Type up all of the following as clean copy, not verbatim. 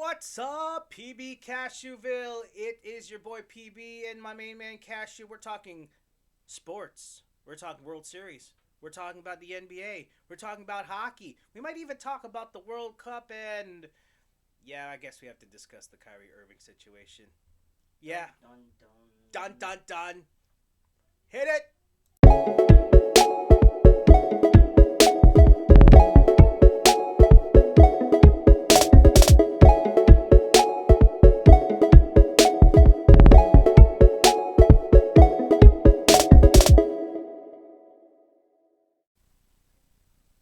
What's up, PB Cashewville? It is your boy PB and my main man Cashew. We're talking sports. We're talking World Series. We're talking about the NBA. We're talking about hockey. We might even talk about the World Cup and yeah, I guess we have to discuss the Kyrie Irving situation. Yeah. Dun, dun, Dun dun. dun dun. Hit it.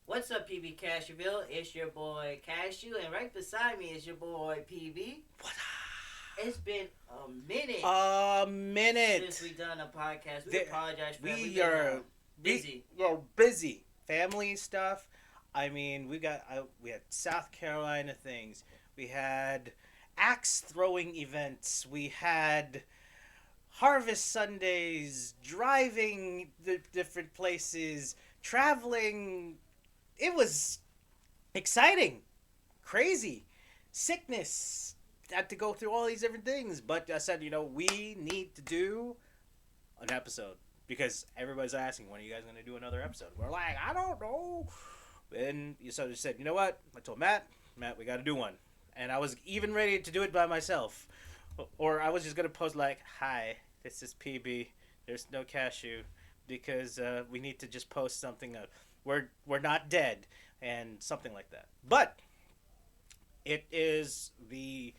What's up, PB Cashewville? It's your boy Cashew, and right beside me is your boy PB. What? It's been a minute A minute. since we done a podcast. We The- apologize for that. we We've been are busy. We're busy. Family stuff. I mean, we had South Carolina things. We had axe throwing events. We had harvest Sundays, driving the different places, traveling. It was exciting, crazy, sickness. Had to go through all these different things, but I said, we need to do an episode because everybody's asking, when are you guys going to do another episode? We're like, I don't know. And so I said, you know what? I told Matt, we got to do one. And I was even ready to do it by myself. Or I was just going to post like, hi, this is PB. There's no Cashew because we need to just post something. We're not dead and something like that. But it is the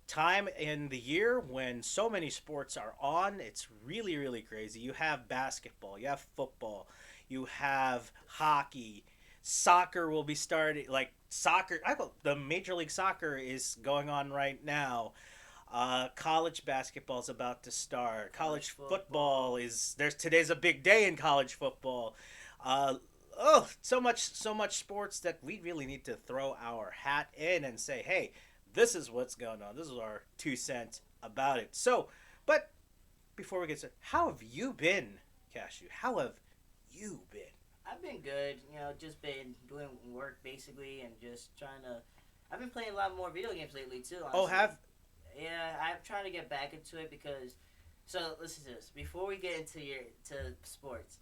time in the year when so many sports are on. It's really, really crazy. You have basketball, you have football, you have hockey, soccer will be starting. Like soccer, the Major League Soccer is going on right now. College basketball is about to start. College football is there's today's a big day in college football. So much sports that we really need to throw our hat in and say, hey, this is what's going on. This is our 2 cents about it. So, but before we get started, how have you been, Cashew? How have you been? I've been good. Just been doing work basically, and just trying to. I've been playing a lot more video games lately too. Honestly. Oh, have Yeah, I'm trying to get back into it because. So listen to this. Before we get into sports,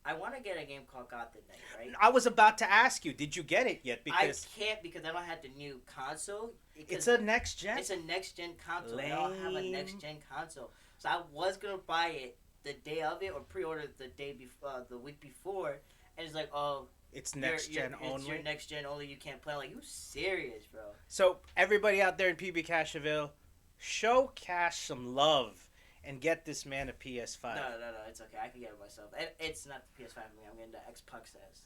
I want to get a game called Gotham Knight, right? I was about to ask you, did you get it yet? Because I can't because I don't have the new console. it's a next gen. It's a next gen console. I don't have a next gen console, so I was gonna buy it the day of it or pre-order it the day before, the week before, and it's like, oh, it's next gen only. It's your next gen only. You can't play. I'm like, you serious, bro? So everybody out there in PB Casheville, show Cash some love and get this man a PS5. No, it's okay. I can get it myself. It's not the PS5 for me. I'm getting the Xbox S.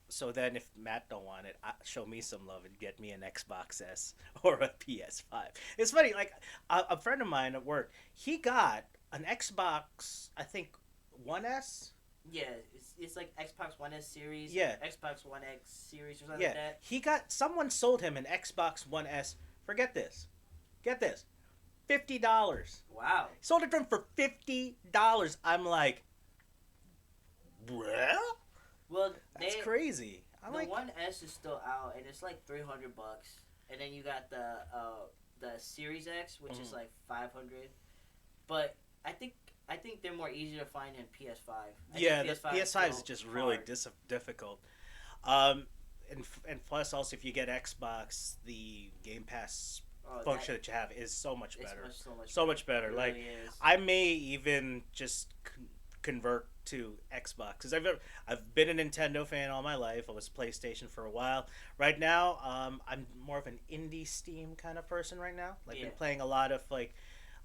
So then, if Matt don't want it, show me some love and get me an Xbox S or a PS5. It's funny, like a friend of mine at work, he got an Xbox, I think, One S. Yeah, it's like Xbox One S series. Yeah. Xbox One X series or something Yeah, like that. someone sold him an Xbox One S. Forget this, get this, $50. Wow. Sold it to him for $50. I'm like, bruh? Well, That's crazy. I'm the like, One S is still out, and it's like $300, and then you got the Series X, which is like $500. But I think they're more easier to find than PS5. yeah, the PS5 is just really hard. difficult. And plus, also, if you get Xbox, the Game Pass function that you have is so much better. So much better. It Like, really is. I may even just convert to Xbox because I've been a Nintendo fan all my life. I was PlayStation for a while. Right now, I'm more of an indie Steam kind of person right now. Like, Yeah. been playing a lot of like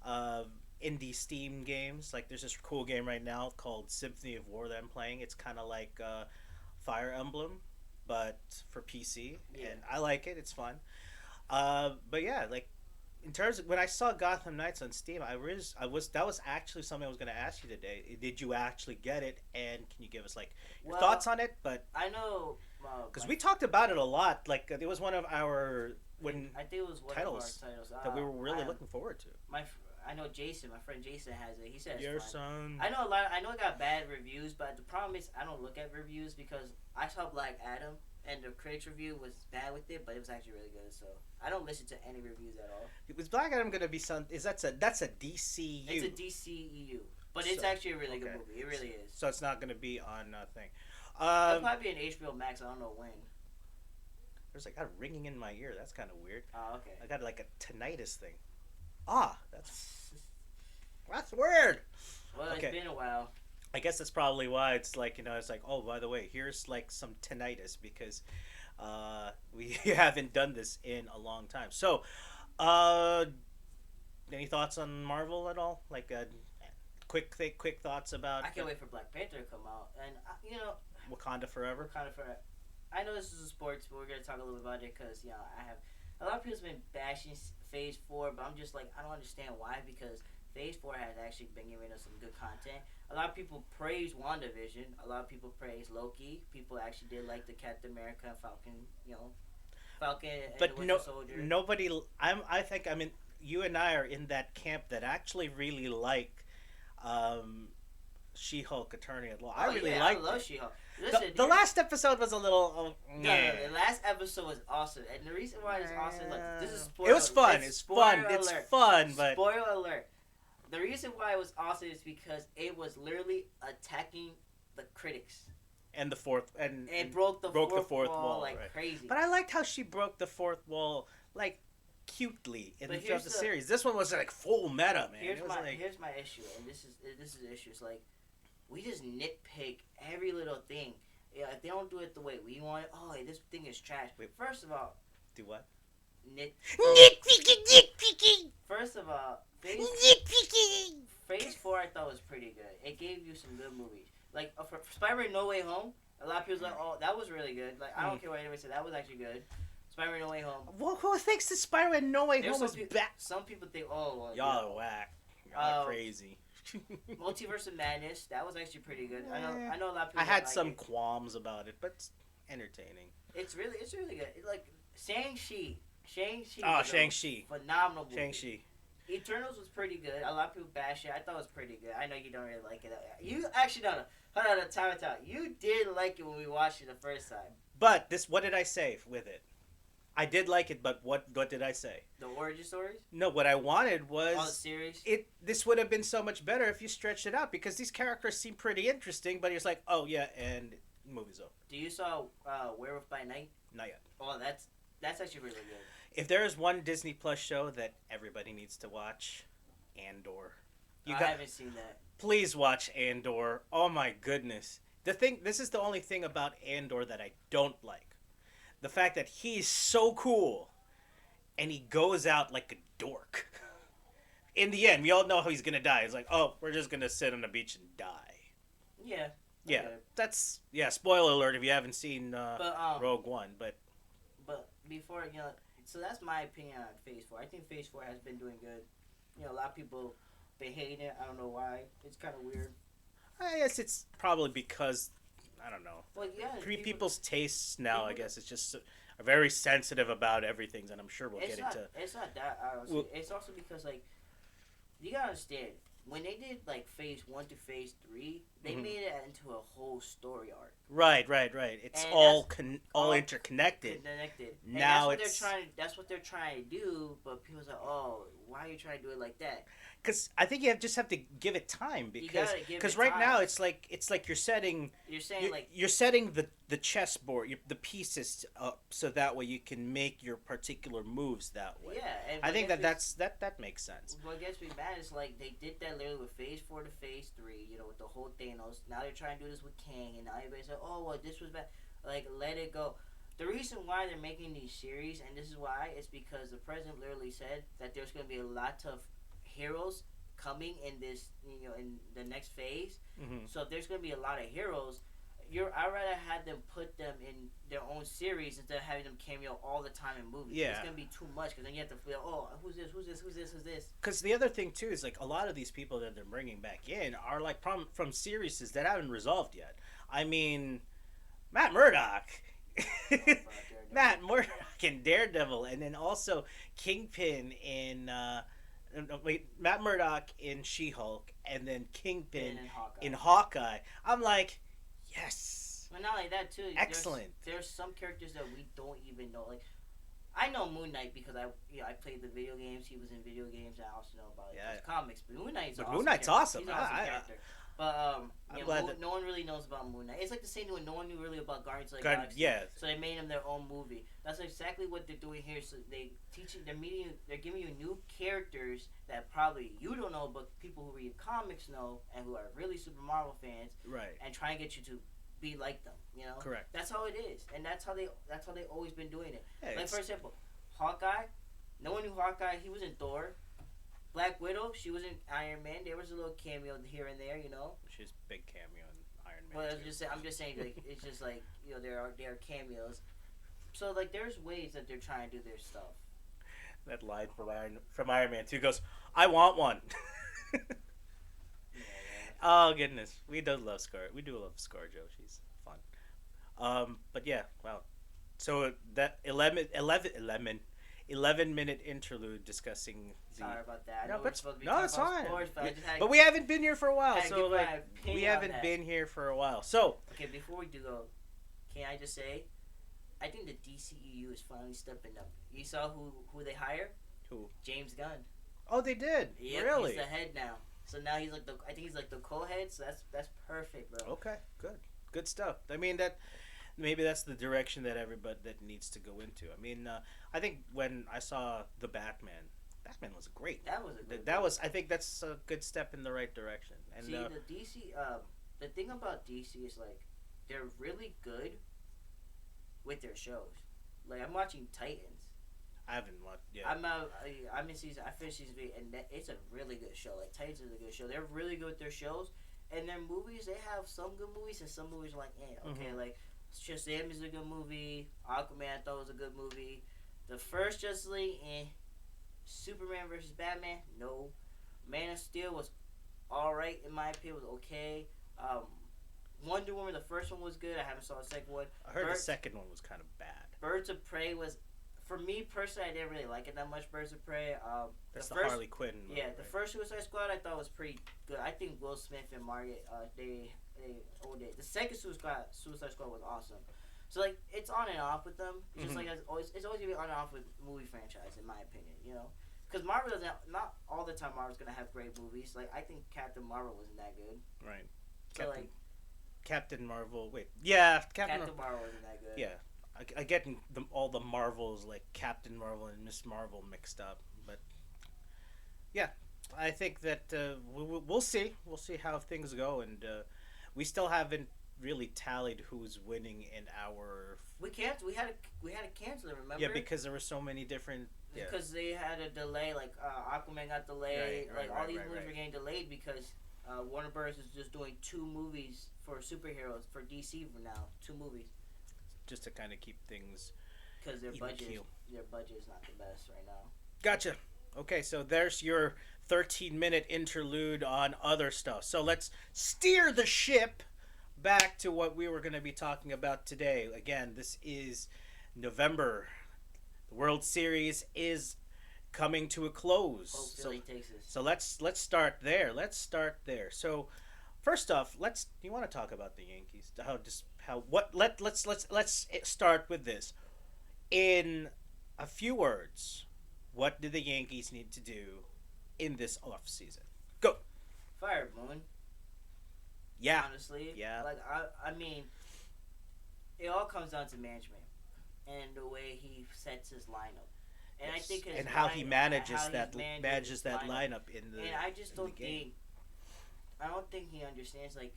indie Steam games. Like, there's this cool game right now called Symphony of War that I'm playing. It's kind of like Fire Emblem, but for PC, Yeah. and I like it. It's fun. But yeah, like in terms of when I saw Gotham Knights on Steam, that was actually something I was going to ask you today. Did you actually get it, and can you give us like your thoughts on it? But I know because we talked about it a lot, like it was one of our I think it was one titles of our titles that we were really looking forward to. I know Jason, my friend Jason has it. He said Your it's fun. son. I know a lot. I know it got bad reviews, but the problem is I don't look at reviews because I saw Black Adam and the critics review was bad with it, but it was actually really good. So I don't listen to any reviews at all. Was Black Adam gonna be some? Is that's a DCU? It's a DCEU, but it's So, actually a really good okay. movie. It really is. So it's not gonna be on thing. It'll probably be an HBO Max. I don't know when. There's like a ringing in my ear. That's kind of weird. Oh, okay. I got like a tinnitus thing. That's weird. Well, Okay. it's been a while. I guess that's probably why it's like it's like, oh, by the way, here's like some tinnitus because we haven't done this in a long time. So, uh, any thoughts on Marvel at all? Like quick thoughts about I can't wait for Black Panther to come out, and Wakanda Forever. kind of for. I know this is a sports, but we're gonna talk a little bit about it because I have a lot of people's been bashing Phase 4, but I'm just like I don't understand why because Phase 4 has actually been giving us some good content. A lot of people praise WandaVision. A lot of people praise Loki. People actually did like the Captain America and Falcon. Falcon and But the Winter Soldier. nobody. I think I'm in. You and I are in that camp that actually really like She-Hulk Attorney at Law. I really I liked love it. She-Hulk. Listen, The last episode was a little. No, the last episode was awesome, and the reason why it's awesome, look, this is spoiler. It was fun. It's fun. Spoiler It's alert. fun, but Spoiler alert. The reason why it was awesome is because it was literally attacking the critics. and the fourth It broke the fourth wall like right. crazy. But I liked how she broke the fourth wall like cutely in But the here's series. This one was like full meta, man. Here's It was my like, here's my issue, and this is the issue. It's like we just nitpick every little thing. Yeah, if they don't do it the way we want it, this thing is trash. Wait. First of all, do what? Nitpicking! First of all, Nitpicking! Phase 4 I thought was pretty good. It gave you some good movies. Like, for Spider-Man No Way Home, a lot of people was like, oh, that was really good. Like, I don't care what anybody said, that was actually good. Spider-Man No Way Home. Well, who thinks that Spider-Man No Way There's Home some was peop- bad? Some people think, oh, well, Y'all are whack. Y'all are Um, crazy. Multiverse of Madness, that was actually pretty good. I Eh. know a lot of people I had like some it. qualms about it, but it's entertaining. It's really good. It's like Shang-Chi. Shang-Chi. Oh, was a Shang-Chi. Phenomenal movie. Shang-Chi. Eternals was pretty good. A lot of people bash it. I thought it was pretty good. I know you don't really like it. You actually don't. Hold on, time. You did like it when we watched it the first time. But what did I say with it? I did like it, but what did I say? The origin stories? No, what I wanted was All the series? this would have been so much better if you stretched it out because these characters seem pretty interesting, but it's like, oh yeah, and movie's over. Do you saw Werewolf by Night? Not yet. Oh, that's actually really good. If there is one Disney Plus show that everybody needs to watch, Andor. I haven't seen that. Please watch Andor. Oh my goodness. This is the only thing about Andor that I don't like. The fact that he's so cool and he goes out like a dork. In the end, we all know how he's gonna die. It's like, oh, we're just gonna sit on the beach and die. Yeah. Yeah, Okay. that's spoiler alert if you haven't seen But Rogue One, but before so that's my opinion on Phase 4. I think Phase 4 has been doing good. A lot of people been hating it. I don't know why. It's kind of weird. I guess it's probably because I don't know. Well, yeah. People's tastes now, I people- guess, it's just are very sensitive about everything, and I'm sure we'll get into. It's not that. Honestly. Well- It's also because you gotta understand when they did Phase 1 to Phase 3, they Mhm. made it into a whole story arc. Right. It's And all that's all all interconnected. Connected. And Now that's what they're trying to do. But people's like, oh, why are you trying to do it like that? Because I think you just have to give it time because gotta give it right time. now it's like you're setting You're saying you're setting the chessboard, the pieces up so that way you can make your particular moves that way. yeah. And I what think gets that makes sense. What gets me mad is they did that literally with Phase 4 to Phase 3, with the whole Thanos. Now they're trying to do this with Kang, and now everybody's like, oh, well, this was bad. Let it go. The reason why they're making these series, and this is why, is because the president literally said that there's going to be a lot of heroes coming in this, in the next phase. Mm-hmm. So if there's going to be a lot of heroes, I'd rather have them put them in their own series instead of having them cameo all the time in movies. Yeah. It's going to be too much because then you have to feel, oh, who's this? Because the other thing too is a lot of these people that they're bringing back in are from series that haven't resolved yet. I mean, Matt Murdock. Matt Murdock in Daredevil, and then also Kingpin in Matt Murdock in She-Hulk, and then Kingpin And in Hawkeye. in Hawkeye. I'm like, yes, But not like that too. Excellent. There's some characters that we don't even know. Like I know Moon Knight because I played the video games. He was in video games. I also know about his comics. But Moon Knight's awesome. Moon Knight's character. awesome. He's an awesome character. But I'm glad that no one really knows about Moon Knight. It's like the same when no one knew really about Guardians of the Galaxy. yeah. So they made him their own movie. That's exactly what they're doing here. So they're giving you new characters that probably you don't know, but people who read comics know and who are really Super Marvel fans, right, and trying to get you to be like them. You know, correct. That's how it is, and that's how they always been doing it. Yeah, like for example, Hawkeye. No one knew Hawkeye. He was in Thor. Black Widow, she was in Iron Man. There was a little cameo here and there, you know. She's a big cameo in Iron Man. Well, I'm just saying, like, it's just like, you know, there are cameos. So like, there's ways that they're trying to do their stuff. That line from Iron Man 2 goes, "I want one." Yeah. Oh goodness, we do love ScarJo. She's fun. But yeah, wow. So that 11-minute interlude discussing the. Sorry about that. I No, know we're but supposed to be no, talking it's about fine. sports, but I just had But we haven't been here for a while, had to so give my like opinion we on haven't that. been here for a while. So Okay, before we do go, can I just say, I think the DCEU is finally stepping up. You saw who they hired? Who? James Gunn. Oh, they did. Yep, Really? he's the head now. So now he's like I think he's like the co-head. So that's perfect, bro. Okay, good stuff. I mean that maybe that's the direction that everybody that needs to go into. I mean, I think when I saw the Batman was great. That was a good. That was. I think that's a good step in the right direction. And See, the DC. The thing about DC is like they're really good with their shows. Like I'm watching Titans. I haven't watched. Yeah. I'm in season. I finished season 3, and it's a really good show. Like Titans is a good show. They're really good with their shows, and their movies. They have some good movies, and some movies are like, okay, like Shazam is a good movie. Aquaman I thought was a good movie. The first Justice League, Superman versus Batman, no. Man of Steel was all right in my opinion. Was okay. Wonder Woman, the first one was good. I haven't saw the second one. I heard the second one was kind of bad. Birds of Prey was. For me personally, I didn't really like it that much. Birds of Prey. That's the first, Harley Quinn movie. Yeah, the first Suicide Squad I thought was pretty good. I think Will Smith and Margaret, they owed it. The second Suicide Squad was awesome. So like it's on and off with them. It's just like it's always gonna be on and off with movie franchise in my opinion. You know, because Marvel doesn't. Not all the time Marvel's gonna have great movies. Like I think Captain Marvel wasn't that good. Right. So Captain Marvel. Wait. Yeah. Captain Marvel wasn't that good. Yeah. I get all the Marvels like Captain Marvel and Miss Marvel mixed up, but yeah, I think that we'll see. We'll see how things go, and we still haven't really tallied who's winning in our. We had to cancel it. Remember? Yeah, because there were so many different. Yeah. Because they had a delay, like Aquaman got delayed, all these movies were getting delayed because Warner Bros. Is just doing 2 movies for superheroes for DC for now, 2 movies. Just to kind of keep things. Because their budget is not the best right now. Gotcha. Okay, so there's your 13-minute interlude on other stuff. So let's steer the ship back to what we were going to be talking about today. Again, this is November. The World Series is coming to a close. Hopefully Texas. So let's start there. So first off, you want to talk about the Yankees? Let's start with this. In a few words, what do the Yankees need to do in this off season? Go. Fire Moon. Yeah. Honestly. Yeah. Like I mean, it all comes down to management and the way he sets his lineup. And Yes. I think and how he manages that lineup in the. And I just don't game. I don't think he understands. Like,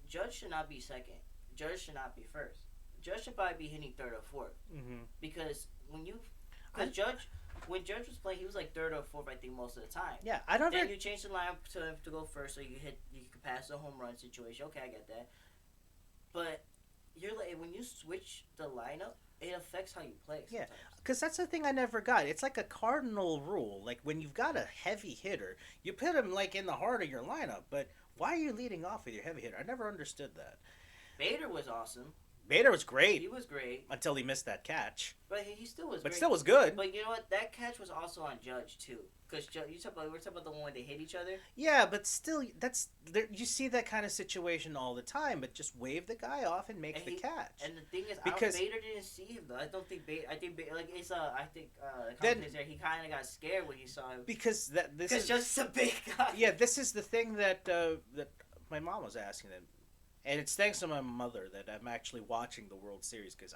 Judge should not be second. Judge should not be first. Judge should probably be hitting third or fourth. Mm-hmm. Because when Judge was playing, he was like third or fourth, I think, most of the time. Yeah, I don't. Then you change the lineup to go first, so you can pass the home run situation. Okay, I get that. But you're like when you switch the lineup, it affects how you play. Sometimes. Yeah, because that's the thing I never got. It's like a cardinal rule. Like when you've got a heavy hitter, you put him like in the heart of your lineup. But why are you leading off with your heavy hitter? I never understood that. Bader was awesome. Bader was He great was great, until he missed that catch, but he still was but great. still was good. But you know what? That catch was also on Judge too, because we're talking about the one where they hit each other. Yeah, but still, you see that kind of situation all the time. But just wave the guy off and make And the he- catch. And the thing is, Because- Bader didn't see him though. I don't think Bader. I think Bader, like it's I think the Then- commentator he kind of got scared when he saw him Because this because is just a big guy. yeah, this is the thing that that my mom was asking them, and it's thanks to my mother that I'm actually watching the World Series. Because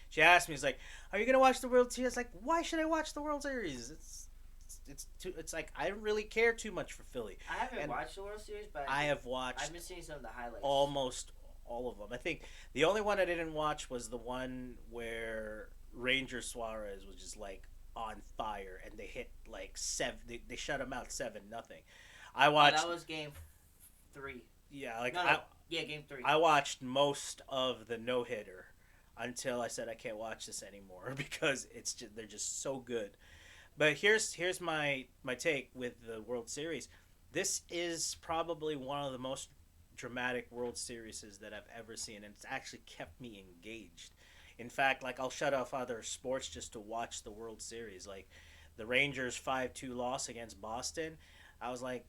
she asked me, "It's like, are you gonna watch the World Series?" Like, why should I watch the World Series? It's like I don't really care too much for Philly. I haven't And watched the World Series, but I have watched I've been seeing some of the highlights. almost all of them. I think the only one I didn't watch was the one where Ranger Suarez was just like on fire, and they hit like seven. They shut him out 7-0. I Oh, watched. that was game 3. Yeah, like No, yeah, game 3. I watched most of the no hitter until I said I can't watch this anymore because they're just so good. But here's my take with the World Series. This is probably one of the most dramatic World Series that I've ever seen, and it's actually kept me engaged. In fact, like I'll shut off other sports just to watch the World Series. Like the Rangers 5-2 loss against Boston, I was like,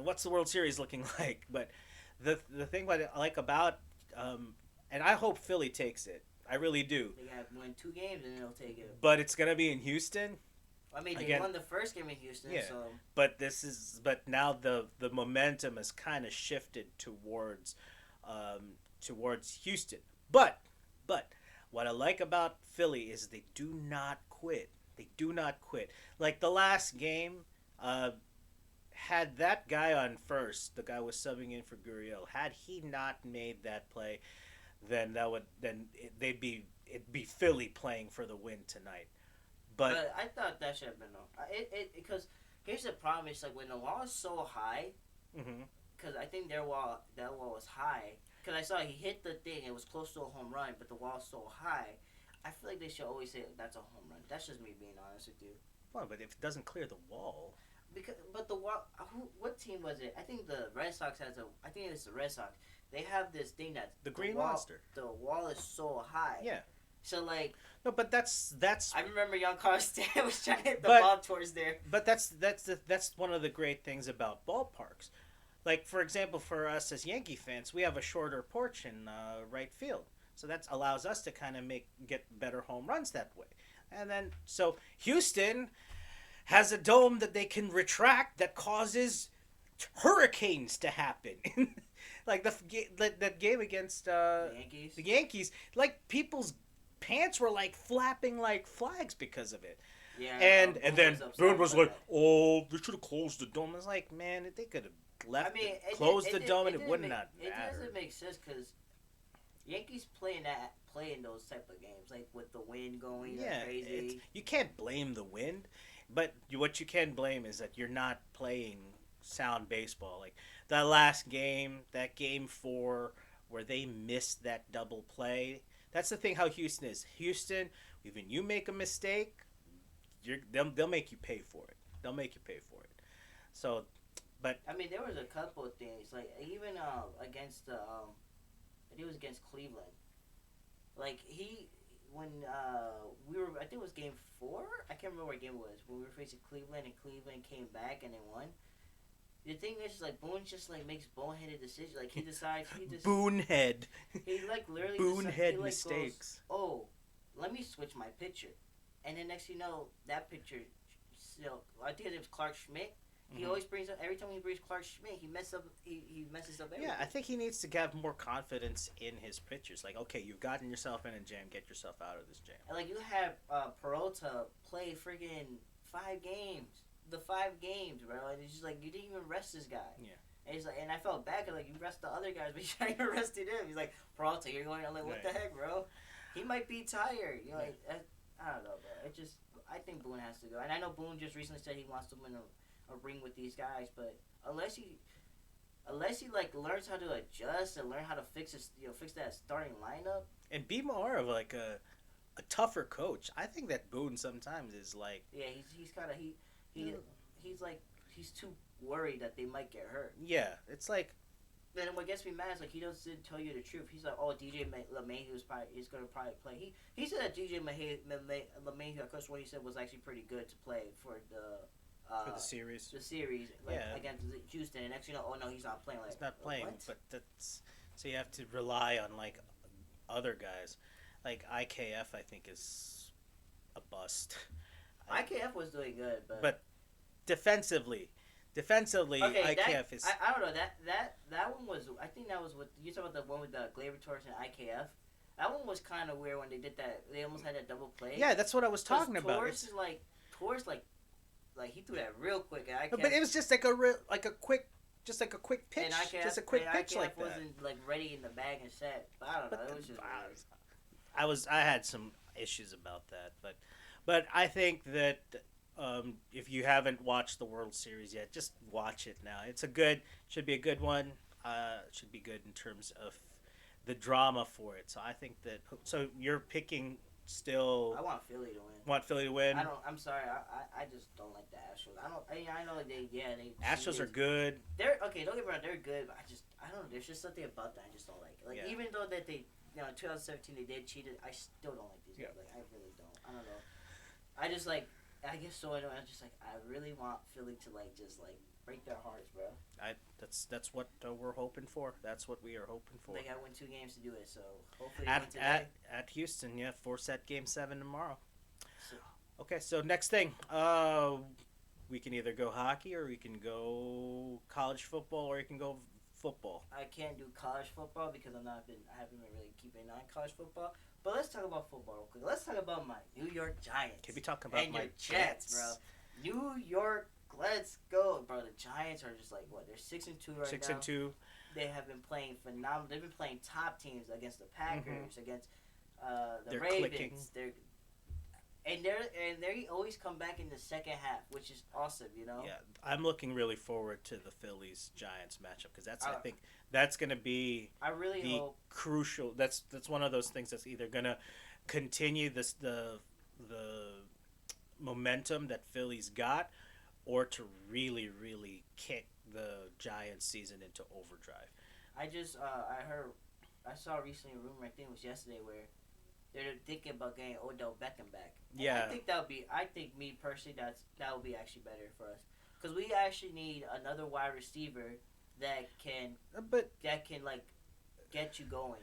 what's the World Series looking like? But the thing what I like about and I hope Philly takes it. I really do. They got to win 2 games and they'll take it. But it's gonna be in Houston. I mean, they Again- won the first game in Houston, Yeah. so But now the momentum has kind of shifted towards Houston. But what I like about Philly is they do not quit. They do not quit. Like the last game, had that guy on first, the guy was subbing in for Gurriel. Had he not made that play, then it'd be Philly playing for the win tonight. But I thought that should have been because here's the problem: it's like when the wall is so high, mhm. because I think that wall was high. Because I saw he hit the thing, it was close to a home run, but the wall's so high. I feel like they should always say that's a home run. That's just me being honest with you. Well, but if it doesn't clear the wall, But the wall, what team was it? I think the Red Sox has I think it's the Red Sox. They have this thing that the Green wall, Monster. The wall is so high. Yeah. So like, No, but that's I remember young Stan was trying to hit the But- ball towards there. that's one of the great things about ballparks. Like for example, for us as Yankee fans, we have a shorter porch in right field, so that allows us to kind of get better home runs that way. And then so Houston has a dome that they can retract that causes hurricanes to happen. Like that game against The Yankees. the Yankees, like people's pants were like flapping like flags because of it. Yeah. And then upset Boone was about like, that. "Oh, they should have closed the dome." I was like, "Man, they could have left, closed the dome, and it would not It matter." doesn't make sense because Yankees play in those type of games, like with the wind going Yeah, crazy. you can't blame the wind, but what you can blame is that you're not playing sound baseball. Like that last game, that game 4, where they missed that double play. That's the thing. How Houston is. Houston, even you make a mistake, they'll make you pay for it. They'll make you pay for it. So, I mean, there was a couple of things, like even against the I think it was against Cleveland. Like when we were, I think it was game 4. I can't remember what game it was when we were facing Cleveland, and Cleveland came back and they won. The thing is, like Boone just like makes boneheaded decisions. Like he decides Boonhead, he like literally Boonhead he, like, mistakes. Goes, oh, let me switch my pitcher, and then next you know that pitcher, I think his name's Clark Schmidt. He Mhm. always brings up every time he brings Clark Schmidt, he messes up. He messes up everything. Yeah, I think he needs to have more confidence in his pitchers. Like, okay, you've gotten yourself in a jam, get yourself out of this jam. And like you have Peralta play friggin' 5 games. The 5 games, bro. And it's just like you didn't even rest this guy. Yeah. And he's like, and I felt bad 'cause like you rest the other guys, but you haven't even rested him. He's like, Peralta, you're going. I'm like, what Right. the heck, bro? He might be tired. You're Yeah. like, I don't know, bro. I think Boone has to go. And I know Boone just recently said he wants to win a ring with these guys, but unless he like learns how to adjust and learn how to fix that starting lineup. And be more of like a tougher coach. I think that Boone sometimes is like, Yeah, he's kind of he's like he's too worried that they might get hurt. yeah, it's like then what gets me mad is like he doesn't tell you the truth. He's like, oh, DJ LeMahieu is gonna probably play. He said that DJ LeMahieu, of course, what he said was actually pretty good to play for for the series. the series like Yeah. against Houston. And next you know, oh no, he's not playing. Like He's not playing, what? but that's so you have to rely on like other guys, like IKF. I think is a bust. IKF was doing good, But defensively, okay, IKF is. I don't know that one was. I think that was what you talking about, the one with the Glaber Torres and IKF. That one was kind of weird when they did that. They almost had that double play. Yeah, that's what I was talking about. Torres is Torres like he threw that real quick. And IKF, But it was just like a quick pitch, and IKF, just a quick and pitch IKF like that. wasn't like ready in the bag and set. But I don't know. But It was just weird. I had some issues about that, but I think that if you haven't watched the World Series yet, just watch it now. Should be a good one. Should be good in terms of the drama for it. So I think that. So you're picking still. I want Philly to win. Want Philly to win? I'm sorry. I just don't like the Astros. I know they. Astros are good. They're okay. Don't get me wrong. They're good, but I don't know. There's just something about that I just don't like. Like Yeah. even though that they, 2017 they did cheated, I still don't like these Yeah. guys. Like I really don't. I don't know. I just like. I guess so. I'm just like I really want Philly to just break their hearts, bro. That's what we're hoping for. That's what we are hoping for. They gotta win 2 games to do it. So hopefully they win today. At Houston, yeah, 4-set game 7 tomorrow. So- Okay, so next thing, we can either go hockey or we can go college football or you can go football. I can't do college football because I haven't been really keeping an eye on college football. But let's talk about football real quick. Let's talk about my New York Giants. Can we talk about and my your Jets, bro? New York, let's go, bro. The Giants are just they're 6-2 right now. 6-2. They have been playing phenomenal. They've been playing top teams against the Packers, against the They're Ravens. clicking. They always come back in the second half, which is awesome, Yeah, I'm looking really forward to the Phillies Giants matchup because I Uh, think that's going to be I really the hope. crucial. That's one of those things that's either going to continue the momentum that Philly's got, or to really kick the Giants season into overdrive. I just I saw recently a rumor. I think it was yesterday where they're thinking about getting Odell Beckham back. And Yeah. I think me personally that would be actually better for us because we actually need another wide receiver that can But get you going.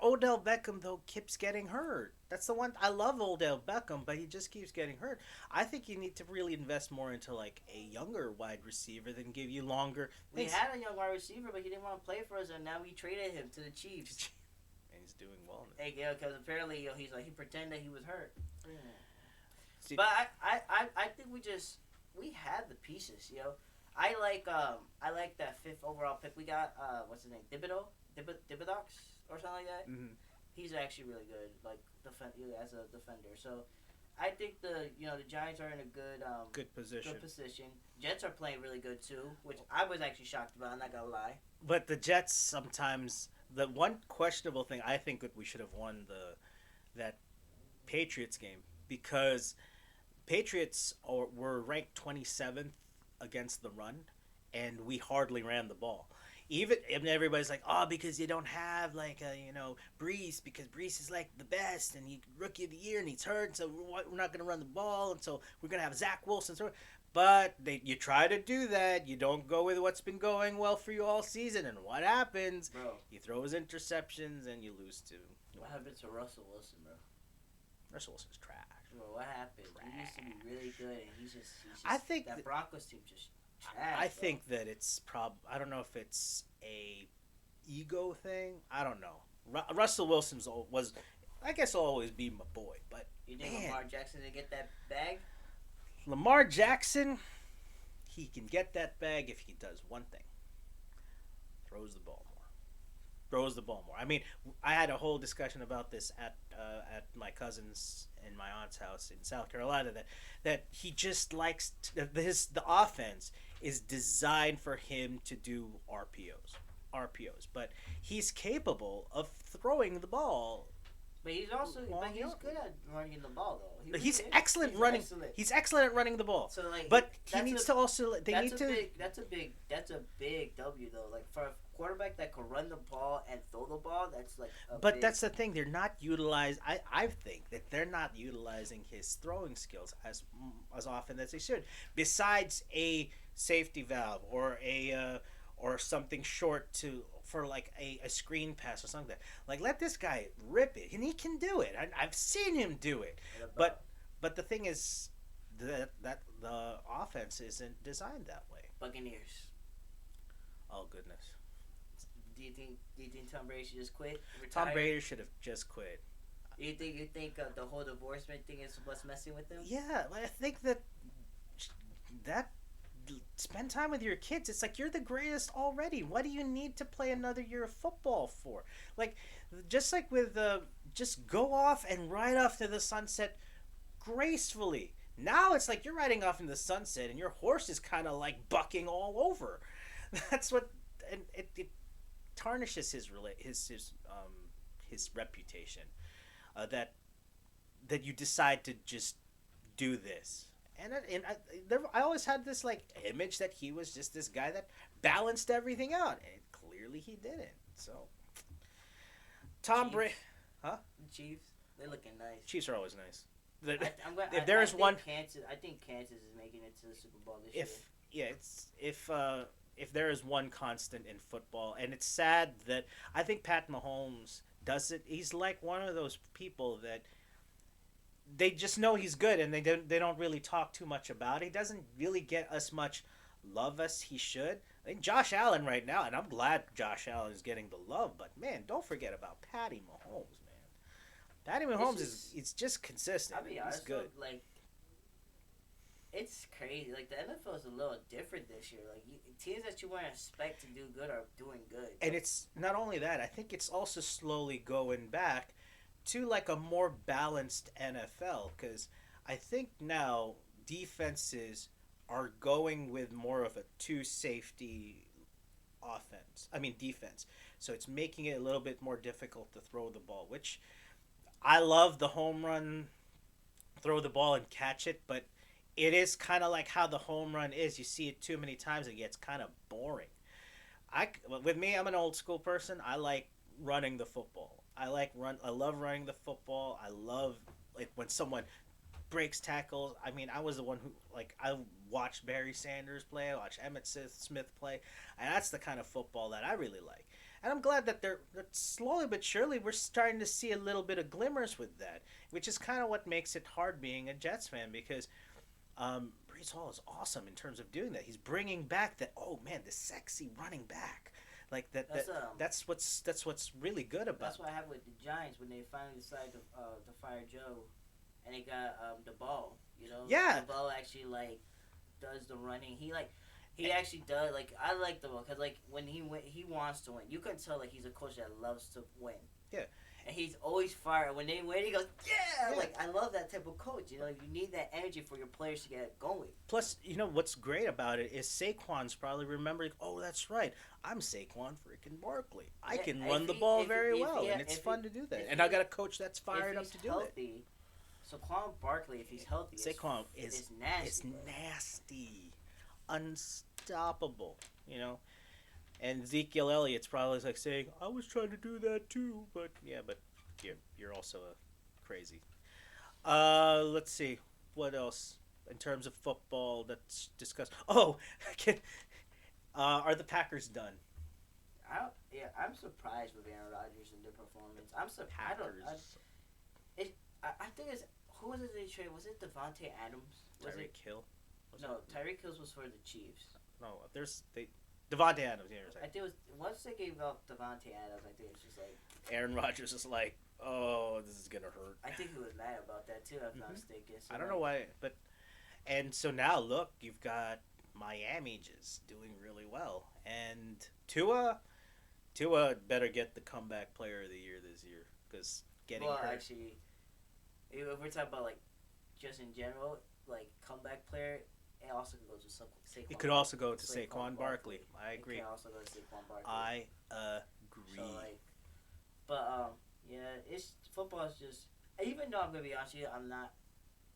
Odell Beckham though keeps getting hurt. That's the one. I love Odell Beckham, but he just keeps getting hurt. I think you need to really invest more into a younger wide receiver than give you longer. We had a young wide receiver, but he didn't want to play for us, and now we traded him to the Chiefs. And he's doing well. Because apparently he pretended that he was hurt. See- But I think we had the pieces, I like that 5th overall pick we got. What's his name? Dibidox or something like that. Mhm. He's actually really good, as a defender. So I think the Giants are in a Good position. good position. Jets are playing really good too, which I was actually shocked about. I'm not gonna lie. But the Jets sometimes, the one questionable thing I think that we should have won that Patriots game because Patriots were ranked 27th against the run, and we hardly ran the ball. And everybody's like, oh, because you don't have Brees, because Brees is the best, and he rookie of the year, and he's hurt, so we're not going to run the ball, and so we're going to have Zach Wilson. But you try to do that, you don't go with what's been going well for you all season, and what happens? Bro, He throws interceptions, and you lose to. what happened to Russell Wilson, bro? Russell Wilson's trash. Bro, what happened? He used to be really good, and he's just I think that that- Broncos team just trash. I bro. think that it's I don't know if it's a ego thing. I don't know. Russell Wilson's I guess will always be my boy, but You think man. Lamar Jackson to get that bag? Lamar Jackson, he can get that bag if he does one thing: throws the ball more. I mean, I had a whole discussion about this at my cousin's and my aunt's house in South Carolina. That he just likes the offense is designed for him to do RPOs, but he's capable of throwing the ball But he's also Long but he's yard. good at running the ball though. He's really is. excellent He's running. excellent. He's excellent at running the ball. So like, But he that's needs a- to also. They need to. That's a big W though. Like for a quarterback that can run the ball and throw the ball, that's like. But that's the thing. They're not utilized. I think that they're not utilizing his throwing skills as often as they should. Besides a safety valve or something short for like a screen pass or something. Like let this guy rip it, and he can do it. I've seen him do it. But the thing is that the offense isn't designed that way. Buccaneers. Oh goodness. Do you think Tom Brady should just quit? Tom Retire? Brady should have just quit. You think the whole divorcement thing is what's messing with him? Yeah, I think that spend time with your kids. It's like you're the greatest already. What do you need to play another year of football for? Like, just like with just go off and ride off to the sunset gracefully. Now it's like you're riding off in the sunset and your horse is kind of like bucking all over. That's what, and it tarnishes his reputation. That you decide to just do this. I always had this like image that he was just this guy that balanced everything out, and clearly he didn't. So, Tom Brady, The Chiefs, they're looking nice. Chiefs are always nice. If there is one, I think Kansas is making it to the Super Bowl this year. if there is one constant in football, and it's sad that I think Pat Mahomes does it. He's like one of those people that they just know he's good, and they don't really talk too much about it. He doesn't really get as much love as he should. I think Josh Allen right now, and I'm glad Josh Allen is getting the love, but man, don't forget about Patty Mahomes, man. Patty Mahomes is just consistent. I'll be He's honest, good. though, like it's crazy. Like the NFL is a little different this year. Like teams that you wouldn't expect to do good are doing good. And it's not only that, I think it's also slowly going back to like a more balanced NFL, because I think now defenses are going with more of a two safety defense. So it's making it a little bit more difficult to throw the ball, which I love the home run, throw the ball and catch it, but it is kind of like how the home run is. You see it too many times, it gets kind of boring. With me, I'm an old school person. I like running the football. I love running the football. I love like when someone breaks tackles. I mean, I was the one who I watched Barry Sanders play. I watched Emmitt Smith play, and that's the kind of football that I really like. And I'm glad that they're slowly but surely we're starting to see a little bit of glimmers with that, which is kind of what makes it hard being a Jets fan, because Brees Hall is awesome in terms of doing that. He's bringing back the sexy running back. Like that's what's really good about. That's what happened with the Giants when they finally decided to fire Joe, and they got the ball. You know, Yeah. the ball actually does the running. He actually does. I like the ball because when he wants to win. You can tell he's a coach that loves to win. Yeah. And he's always fired. When they win, he goes, yeah! Yeah. I love that type of coach. You need that energy for your players to get going. Plus, what's great about it is Saquon's probably remembering, oh, that's right, I'm Saquon freaking Barkley. I can run the ball very well, and it's fun to do that. And I got a coach that's fired up to do it. Saquon Barkley, if he's healthy, Saquon is nasty. It's nasty. Unstoppable, And Ezekiel Elliott's probably like saying, I was trying to do that too, but you're also crazy. Let's see. What else in terms of football that's discussed? Oh, are the Packers done? I'm surprised with Aaron Rodgers and their performance. I'm surprised. I think it's who was it they traded? Was it Devontae Adams? Tyreek Hill? No, Tyreek Hill was for the Chiefs. No, Devontae Adams. Yeah, I think it was once they gave up Devontae Adams. I think it was just Aaron Rodgers is like, oh, this is gonna hurt. I think he was mad about that too. If I'm not mistaken. So I don't know why, and so now look, you've got Miami just doing really well, and Tua better get the comeback player of the year this year, because getting hurt. Actually, if we're talking about just in general, comeback player, it also could go to Saquon. It could also go to Saquon Barkley. I agree. It can also go to Saquon Barkley. I agree. So Yeah, it's football is just. Even though I'm gonna be honest with you, I'm not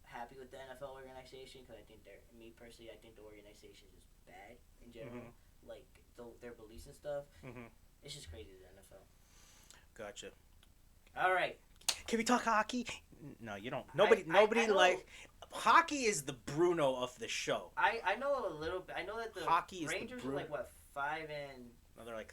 happy with the NFL organization because I think me personally, I think the organization is bad in general. Like their beliefs and stuff. Mm-hmm. It's just crazy the NFL. Gotcha. All right, Can we talk hockey? No, you don't. I know, Like hockey is the Bruno of the show. I know a little bit. I know that the Hockey is the Rangers are Bruno. like what 5 and No, they're like,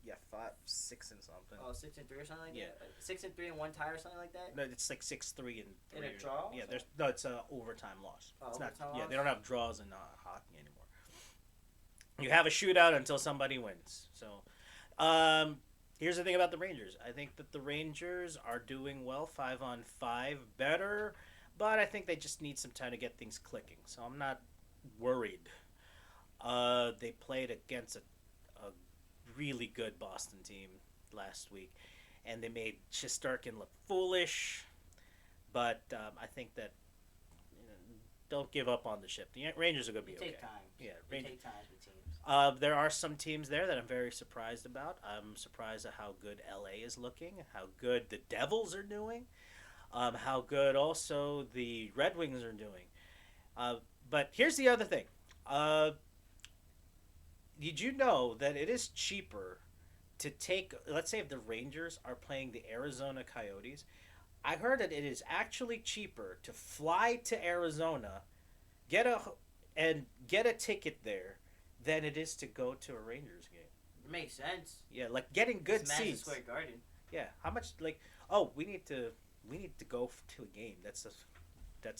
yeah, 5, 6 and something. 6-3 or something like Yeah. that. 6-3 and 1 tie or something like that. No, it's like 6-3 and 3. In a draw? Yeah, there's no. It's a overtime loss. Oh, It's not. overtime Yeah, loss? they don't have draws in hockey anymore. You have a shootout until somebody wins. So, here's the thing about the Rangers. I think that the Rangers are doing well, 5-on-5 better, but I think they just need some time to get things clicking. So I'm not worried. They played against a really good Boston team last week, and they made Shesterkin look foolish. But I think that don't give up on the ship. The Rangers are going to be They okay. take time. Yeah, They Rangers. take time with teams. There are some teams there that I'm very surprised about. I'm surprised at how good LA is looking, how good the Devils are doing, how good also the Red Wings are doing. But here's the other thing. Did you know that it is cheaper to take, let's say if the Rangers are playing the Arizona Coyotes, I heard that it is actually cheaper to fly to Arizona, get a ticket there than it is to go to a Rangers game. It makes sense. Yeah, like getting good It's Madison seats. Square Garden. Yeah, how much? Like, we need to go to a game. That's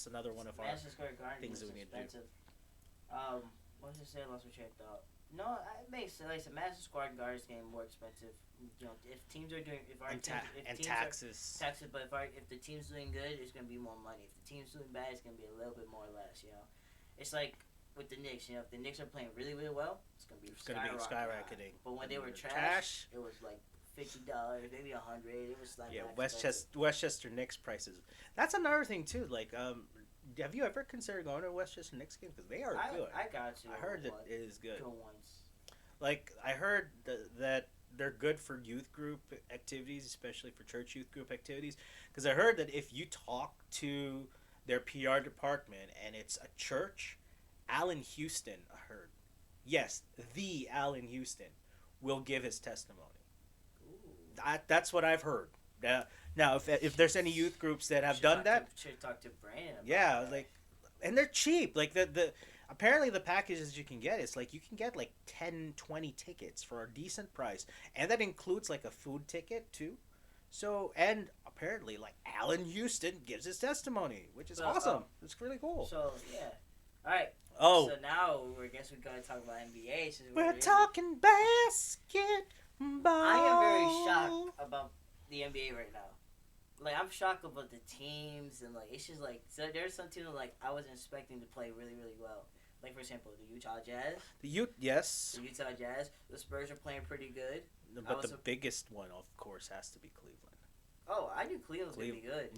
another one of our. Madison Square Garden things is that we need to do. expensive. What was I saying? I lost my train of thought. No, it makes sense. Like I said, Madison Square Garden's game more expensive. You know, if teams are doing, if our And, teams, if and teams taxes. are taxes, but if the team's doing good, it's gonna be more money. If the team's doing bad, it's gonna be a little bit more or less. You know, it's like with the Knicks. You know, if the Knicks are playing really, really well, it's gonna be skyrocketing. But when they were Trash. it was like $50, maybe $100. It was like Yeah, not expensive. Westchester Knicks prices. That's another thing too. Like, have you ever considered going to a Westchester Knicks game? Because they are good. I got to. I heard that it is good. Go once. Like, I heard that they're good for youth group activities, especially for church youth group activities. Because I heard that if you talk to their PR department and it's a church, Allen Houston, I heard. Yes, the Allen Houston will give his testimony. Ooh. That's what I've heard. Now, if there's any youth groups that have done that, Should talk to Brandon. About yeah, that. like, and they're cheap. Like the apparently the packages you can get is like you can get like 10, 20 tickets for a decent price, and that includes like a food ticket too. So and apparently like Allen Houston gives his testimony, which is So, awesome. It's really cool. So yeah. All right. Oh, So now I guess we're gonna talk about NBA. Since we're in- talking basketball. I am very shocked about the NBA right now. Like I'm shocked about the teams and like it's just like so there's some teams like I wasn't expecting to play really really well. Like for example the Utah Jazz. Yes, The Utah Jazz. The Spurs are playing pretty good. but was the a- biggest one, of course, has to be Cleveland. Oh, I knew Cleveland was gonna be good.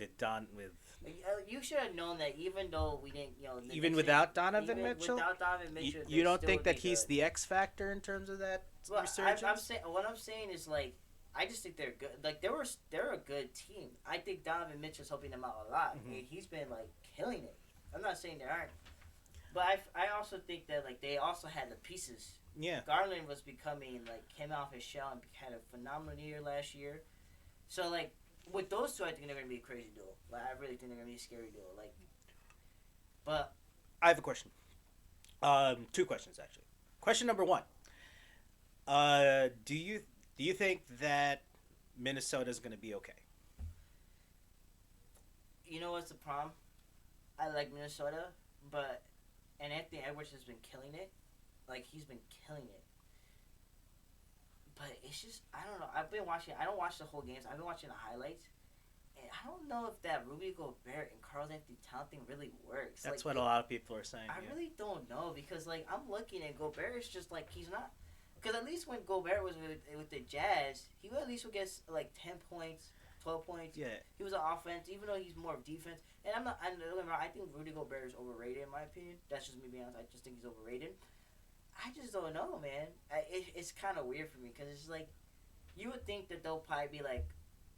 With Like, you should have known that even though we didn't, the even Knicks without didn't- Donovan even Mitchell. Without Donovan Mitchell, You don't they think still that would be he's good. the X factor in terms of that Well, resurgence? what I'm saying is like I just think they're good. Like they're a good team. I think Donovan Mitchell's helping them out a lot. Mhm. He's been like killing it. I'm not saying they aren't, but I also think that like they also had the pieces. Yeah. Garland was becoming like came out of his shell and had a phenomenal year last year. So like with those two, I think they're gonna be a crazy duel. Like I really think they're gonna be a scary duel. Like, but I have a question. Two questions actually. Question number one. Do you think that Minnesota is going to be okay? you know what's the problem? I like Minnesota, but and Anthony Edwards has been killing it. Like he's been killing it. But it's just I don't know. I've been watching. I don't watch the whole games. I've been watching the highlights, and I don't know if that Rudy Gobert and Karl Anthony Towns thing really works. That's like, what a lot of people are saying. I yeah. really don't know because like I'm looking at Gobert is just like he's not. Because at least when Gobert was with the Jazz, he at least would get like 10 points, 12 points. Yeah. He was an offense, even though he's more of defense. And I'm not. I think Rudy Gobert is overrated in my opinion. That's just me being honest. I just think he's overrated. I just don't know, man. It's kind of weird for me because it's like you would think that they'll probably be like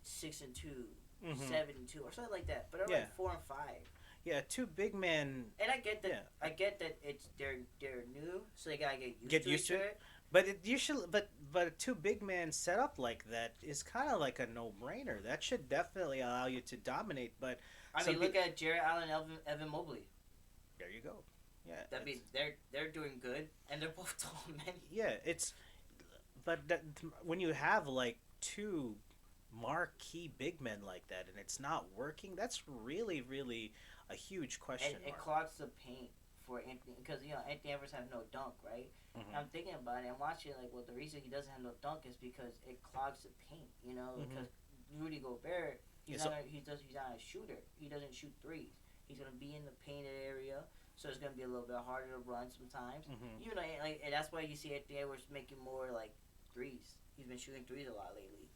6-2, Mhm. 7-2, or something like that. But they're Yeah. like 4-5. Yeah, two big men. And I get that. Yeah. I get that it's they're new, so they gotta Get to used each to other. it. But it usually, but two big men set up like that is kind of like a no brainer. That should definitely allow you to dominate. But I some mean, look at Jared Allen, and Evan Mobley. there you go. Yeah, That means they're doing good, and they're both tall men. yeah. It's but when you have like two marquee big men like that and it's not working, that's really a huge question It mark. clogs the paint for Anthony because Anthony Edwards have no dunk, right? Mhm. And I'm thinking about it. I'm watching like, well, the reason he doesn't have no dunk is because it clogs the paint. Mhm. Because Rudy Gobert, Yeah, so- he's not a shooter. He doesn't shoot threes. He's gonna be in the painted area, so it's gonna be a little bit harder to run sometimes. Mhm. And that's why you see Anthony Edwards making more like threes. He's been shooting threes a lot lately.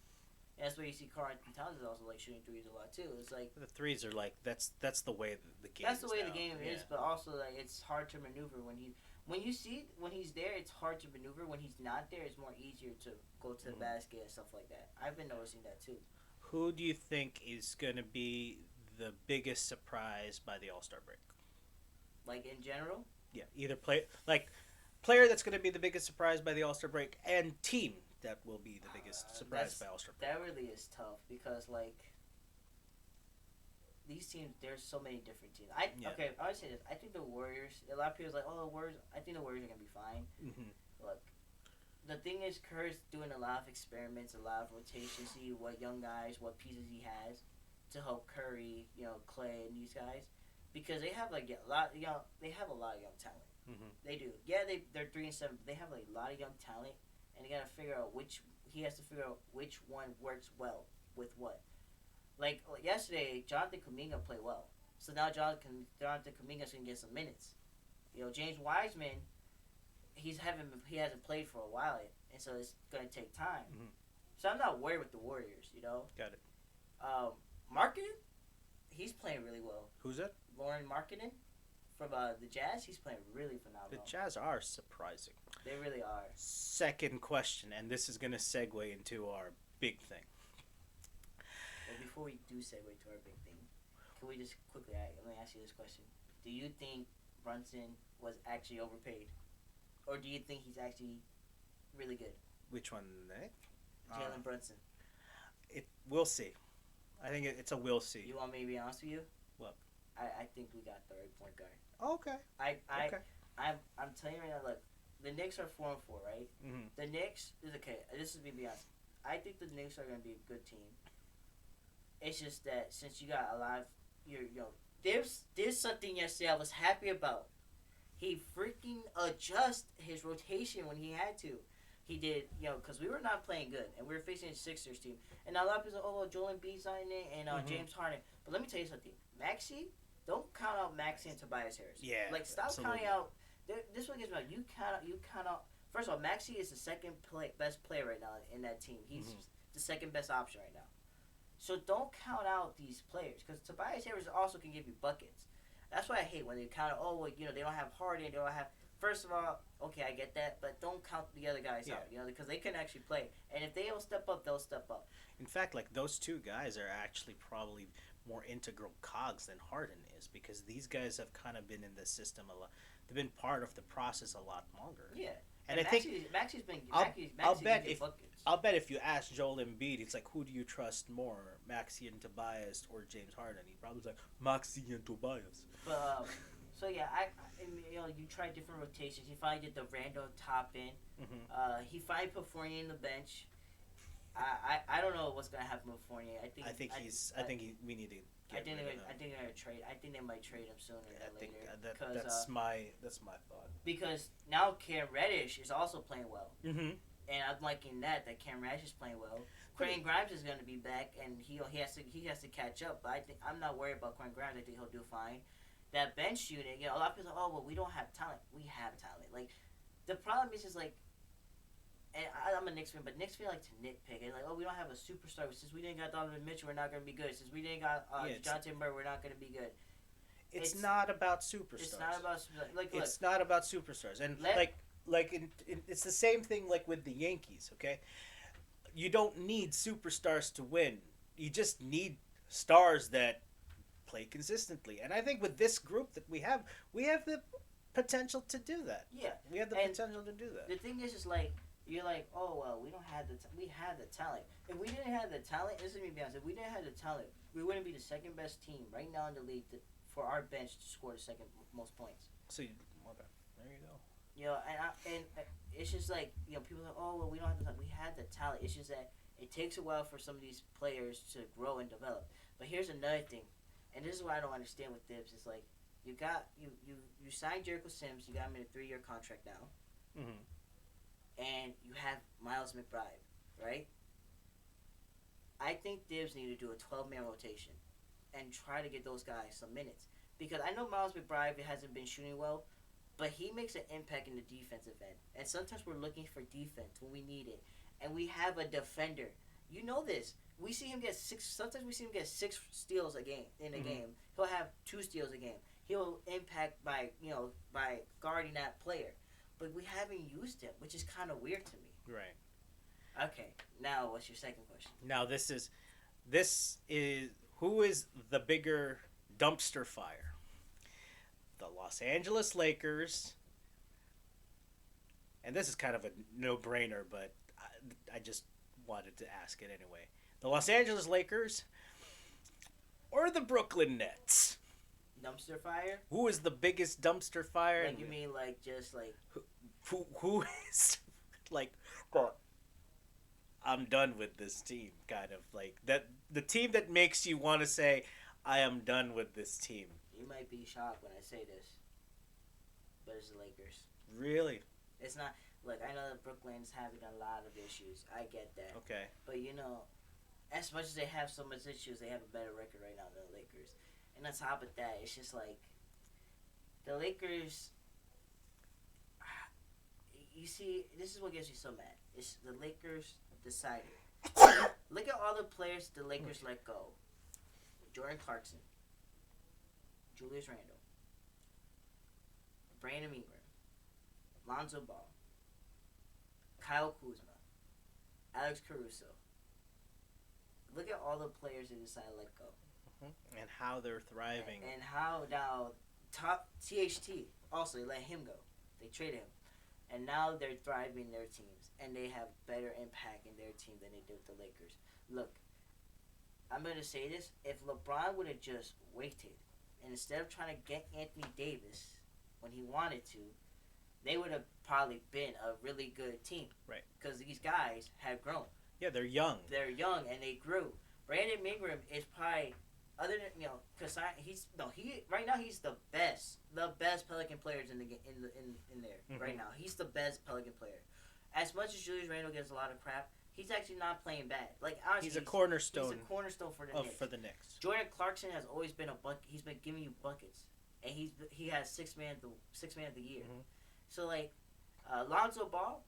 And that's why you see Karl Anthony Towns is also like shooting threes a lot too. It's like The threes are like that's the way the game. that's the way now. the game is, Yeah. but also like it's hard to maneuver when he's there. It's hard to maneuver. When he's not there, it's more easier to go to the Mhm. basket and stuff like that. I've been noticing that too. Who do you think is going to be the biggest surprise by the All Star break? Like in general, Yeah, either player that's going to be the biggest surprise by the All Star break, and team that will be the biggest surprise that's- by All Star break. that really is tough because like these teams, there's so many different teams. Yeah. Okay, I would say this. I think the Warriors. A lot of people's like, oh, the Warriors. I think the Warriors are gonna be fine. Hmm. Look, the thing is, Kerr's doing a lot of experiments, a lot of rotations, see what young guys, what pieces he has to help Curry, Clay, and these guys, because they have like a lot, they have a lot of young talent. Hmm. They do. Yeah, they're 3-7. But they have like a lot of young talent, and they gotta figure out he has to figure out which one works well with what. Like yesterday, Jonathan Kuminga played well, so now Jonathan Kuminga's gonna get some minutes. James Wiseman, he hasn't played for a while, and so it's gonna take time. Mhm. So I'm not worried with the Warriors. Got it. Marketing, he's playing really well. Who's it? Lauren Marketing from the Jazz, he's playing really The phenomenal. Jazz are surprising. They really are. Second question, and this is going to segue into our big thing. But before we do segue to our big thing, can we just quickly let me ask you this question: do you think Brunson was actually overpaid, or do you think he's actually really good? Which one, Nick? Jalen Brunson. We'll see. I think it's a we'll see. You want me to be honest with you? What? I think we got the right point guard. Okay. Okay. I'm telling you right now. Look, the Knicks are 4-4, right? Hmm. The Knicks is okay. This is me being honest. I think the Knicks are gonna be a good team. It's just that since you got a lot of there's something yesterday I was happy about. He freaking adjust his rotation when he had to. He did, because we were not playing good, and we were facing a Sixers team. And a lot of people say, oh, well, Joel Embiid's not in it, and Mhm. James Harden. But let me tell you something. Maxey, don't count out Maxey and Tobias Harris. Yeah, Like, stop absolutely. counting out. This one gets me out. You count out. First of all, Maxey is the second best player right now in that team. He's Mhm. the second best option right now. So don't count out these players, because Tobias Harris also can give you buckets. That's why I hate when they count out, oh, well, they don't have Harden, they don't have. First of all, okay, I get that, but don't count the other guys out, because they can actually play. And if they don't step up, they'll step up. In fact, like those two guys are actually probably more integral cogs than Harden is because these guys have kind of been in the system a lot. They've been part of the process a lot longer. Yeah. And I think Maxey's been. I'll bet can get if- buckets. I'll bet if you ask Joel Embiid, it's like, who do you trust more, Maxey and Tobias or James Harden? He probably like Maxey and Tobias. But so yeah, you try different rotations. He finally did the Randall top in. Hmm. He finally put Fournier in the bench. I don't know what's gonna happen with Fournier. We need to. I think we need to get rid of him. I think they're gonna trade. I think they might trade him sooner I than think later. that's my thought. Because now Cam Reddish is also playing well, Mm-hmm. and I'm liking that Cam Reddish is playing well. Quentin Grimes is gonna be back, and he has to catch up. But I'm not worried about Quentin Grimes. I think he'll do fine. That bench unit, a lot of people are like, oh well, we don't have talent. We have talent. Like the problem is like. And I'm a Knicks fan, but Knicks fan like to nitpick. And like, oh, we don't have a superstar. Since we didn't got Donovan Mitchell, we're not going to be good. Since we didn't got Jonathan Burr, we're not going to be good. It's not about superstars. It's not about look. It's not about superstars, and it's the same thing like with the Yankees. Okay, you don't need superstars to win. you just need stars that play consistently. And I think with this group that we have the potential to do that. Yeah. We have the And potential to do that. The thing is like you're like, oh well, we don't have we have the talent. If we didn't have the talent, this is me be honest. If we didn't have the talent, we wouldn't be the second best team right now in the league for our bench to score the second most points. So okay, there you go. You know, and it's just like people are like, oh well, we don't have the talent. We had the talent. It's just that it takes a while for some of these players to grow and develop. But here's another thing, and this is what I don't understand with Dibs. It's like you signed Jericho Sims. You got him in a 3-year contract now. Mm-hmm. And you have Miles McBride, right? I think Dibs need to do a 12-man rotation and try to get those guys some minutes. Because I know Miles McBride hasn't been shooting well, but he makes an impact in the defensive end. And sometimes we're looking for defense when we need it. And we have a defender. You know this. We see him get 6. Sometimes we see him get 6 steals a game in a game. He'll have 2 steals a game. He'll impact by guarding that player. But we haven't used him, which is kind of weird to me. Right. Okay, now what's your second question? Now this is who is the bigger dumpster fire? The Los Angeles Lakers, and this is kind of a no-brainer, but I just wanted to ask it anyway. The Los Angeles Lakers or the Brooklyn Nets? Dumpster fire? Who is the biggest dumpster fire? Like you mean like just like who is like I'm done with this team, kind of like that, the team that makes you want to say I am done with this team. You might be shocked when I say this, but it's the Lakers. Really? It's not. Look, I know that Brooklyn's having a lot of issues. I get that. Okay. But as much as they have so much issues, they have a better record right now than the Lakers. And on top of that, it's just like the Lakers. You see, this is what gets me so mad. It's the Lakers decided. Look at all the players the Lakers let go. Jordan Clarkson, Julius Randle, Brandon Ingram, Lonzo Ball, Kyle Kuzma, Alex Caruso. Look at all the players they decided to let go. And how they're thriving. And how now, top THT, also, they let him go. They traded him. And now they're thriving their teams. And they have better impact in their team than they did with the Lakers. Look, I'm going to say this. If LeBron would have just waited, and instead of trying to get Anthony Davis when he wanted to, they would have probably been a really good team. Right. Because these guys have grown. Yeah, they're young. They're young and they grew. Brandon Ingram is probably, other than right now he's the best Pelican players in there right now. He's the best Pelican player. As much as Julius Randle gets a lot of crap, he's actually not playing bad. Like honestly, he's a cornerstone. He's a cornerstone for the Knicks. For the Knicks. Jordan Clarkson has always been a bucket. He's been giving you buckets, and he has six man of the year. Mm-hmm. So like, Lonzo Ball.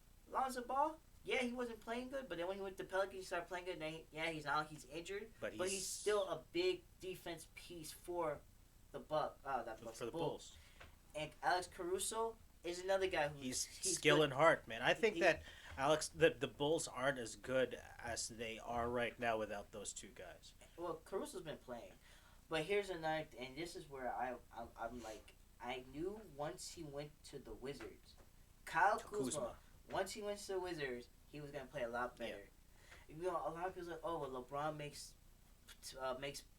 Yeah, he wasn't playing good, but then when he went to Pelicans, he started playing good. And he's injured, but he's still a big defense piece for the Bulls. And Alex Caruso is another guy he's skill good. And heart, man. I think that the Bulls aren't as good as they are right now without those two guys. Well, Caruso's been playing, but here's another, and this is where I'm like, I knew once he went to the Wizards, Kyle Kuzma. Once he went to the Wizards, he was gonna play a lot better. Yeah. A lot of people are like, oh, well, LeBron makes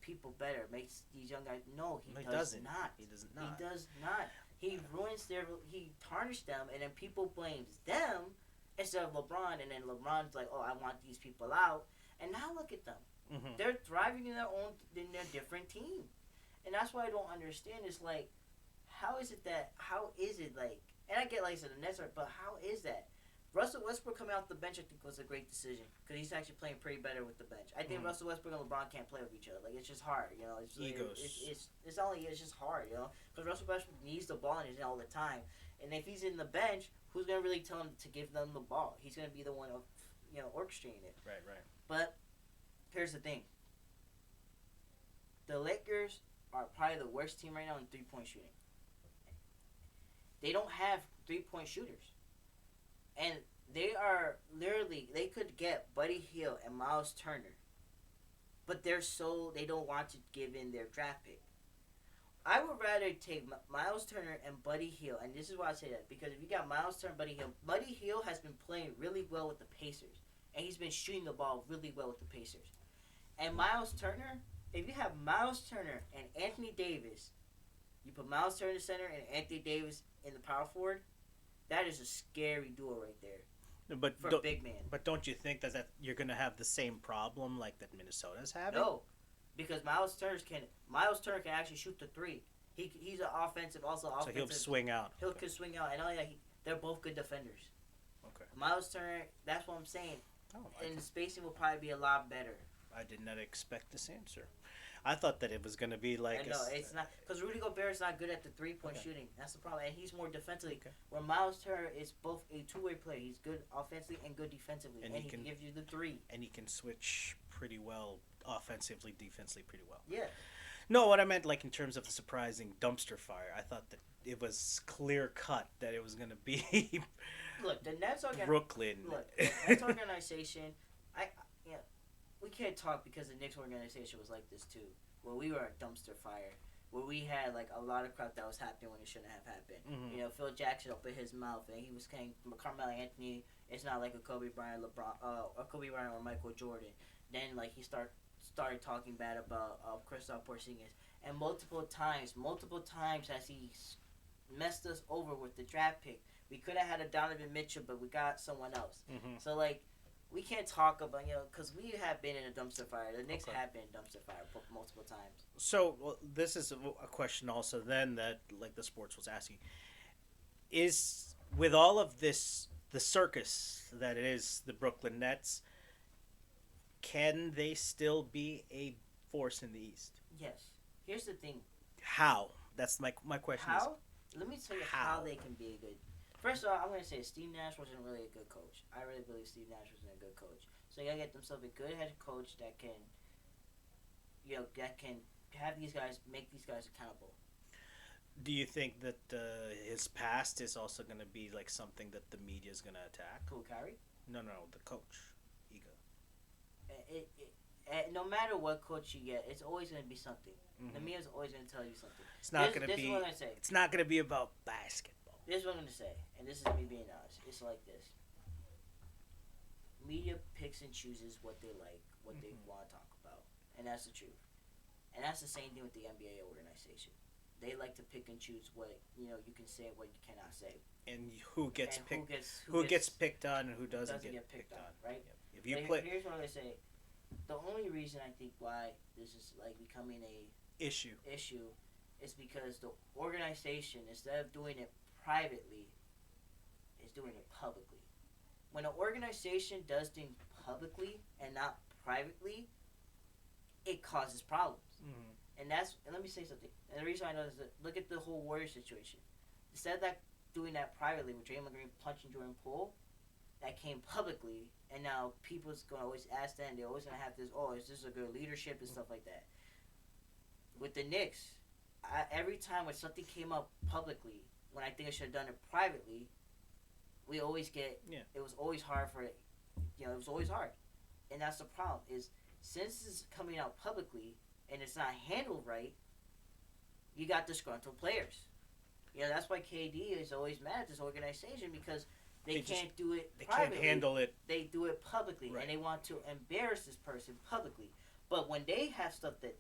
people better, makes these young guys. No, he does not. He does not. He does not. He ruins he tarnished them, and then people blames them instead of LeBron, and then LeBron's like, oh, I want these people out, and now look at them. Mm-hmm. They're thriving in their different team, and that's why I don't understand. It's like, how is it, like, and I get, like I said, the Nets are, but how is that? Russell Westbrook coming off the bench, I think, was a great decision because he's actually playing pretty better with the bench. I think Russell Westbrook and LeBron can't play with each other. Like, it's just hard, It's egos. It's just hard, because Russell Westbrook needs the ball in his hand all the time, and if he's in the bench, who's gonna really tell him to give them the ball? He's gonna be the one, orchestrating it. Right. But here's the thing: the Lakers are probably the worst team right now in 3-point shooting. They don't have 3-point shooters. And they are literally, they could get Buddy Hield and Miles Turner but they don't want to give in their draft pick. I would rather take Miles Turner and Buddy Hield, and this is why I say that, because if you got Miles Turner and Buddy Hield has been playing really well with the Pacers, and he's been shooting the ball really well with the Pacers. And Miles Turner, if you have Miles Turner and Anthony Davis, you put Miles Turner in the center and Anthony Davis in the power forward, that is a scary duo right there But for a big man. But don't you think that you're gonna have the same problem like that Minnesota's having? No, because Miles Turner can actually shoot the three. He's an offensive. So he'll swing out. He'll can swing out, and they're both good defenders. Okay. Miles Turner, that's what I'm saying. Oh, And the spacing will probably be a lot better. I did not expect this answer. I thought that it was gonna be like. No, it's not, because Rudy Gobert's not good at the 3-point Okay. shooting. That's the problem, and he's more defensively. Okay. Where Miles Turner is both a two-way player. He's good offensively and good defensively, And and he he can can- give you the three. And he can switch pretty well, offensively, defensively, pretty well. Yeah. No, what I meant, like in terms of the surprising dumpster fire, I thought that it was clear cut that it was gonna be Look, the Nets are Brooklyn. Look, the Nets organization, we can't talk because the Knicks organization was like this too. Where we were a dumpster fire, where we had like a lot of crap that was happening when it shouldn't have happened. Mhm. You know, Phil Jackson opened his mouth and he was saying Carmelo Anthony. It's not like a Kobe Bryant, or Kobe Bryant or Michael Jordan. Then like he started talking bad about Kristaps Porzingis, and multiple times has he messed us over with the draft pick. We could have had a Donovan Mitchell, but we got someone else. Mhm. So like, we can't talk about because we have been in a dumpster fire. The Knicks Okay. have been in a dumpster fire multiple times. So this is a question also then that like the sports was asking is with all of this the circus that it is the Brooklyn Nets, can they still be a force in the East? Yes. Here's the thing. How? That's my question. How? Let me tell you how How? they can be a good. First of all, I'm gonna say Steve Nash wasn't really a good coach. I really believe Steve Nash wasn't a good coach. So you gotta get themselves a good head coach that can, that can have these guys make these guys accountable. Do you think that his past is also going to be like something that the media is going to attack? Cool, Kyrie. No, the coach, Iga. No matter what coach you get, it's always gonna be something. Mhm. The media's always gonna tell you something. It's not This- going to this be. is what I'm gonna say. It's not going to be about basketball. This is what I'm gonna say, and this is me being honest. It's like this. Media picks and chooses what they like, what they want to talk about, and that's the truth. And that's the same thing with the NBA organization. They like to pick and choose what you can say and what you cannot say. And who gets and picked? who gets picked on and who doesn't, doesn't get picked on, on? right? Yep. If you But play here's what I say: the only reason I think why this is like becoming a issue, is because the organization, instead of doing it privately, is doing it publicly. When an organization does things publicly and not privately, it causes problems. And let me say something. And the reason I know is that look at the whole Warrior situation. Instead of doing that privately with Draymond Green punching Jordan Poole, that came publicly, and now people's gonna always ask them. They're always gonna have this. Oh, is this a good leadership and stuff like that? With the Knicks, every time when something came up publicly, when I think I should have done it privately, we always get. Yeah. It was always hard for it. It was always hard, and that's the problem. Is since it's coming out publicly and it's not handled right, you got disgruntled players. That's why KD is always mad at this organization because they can't do it they privately. can't handle it. They do it publicly, Right. and they want to embarrass this person publicly. But when they have stuff that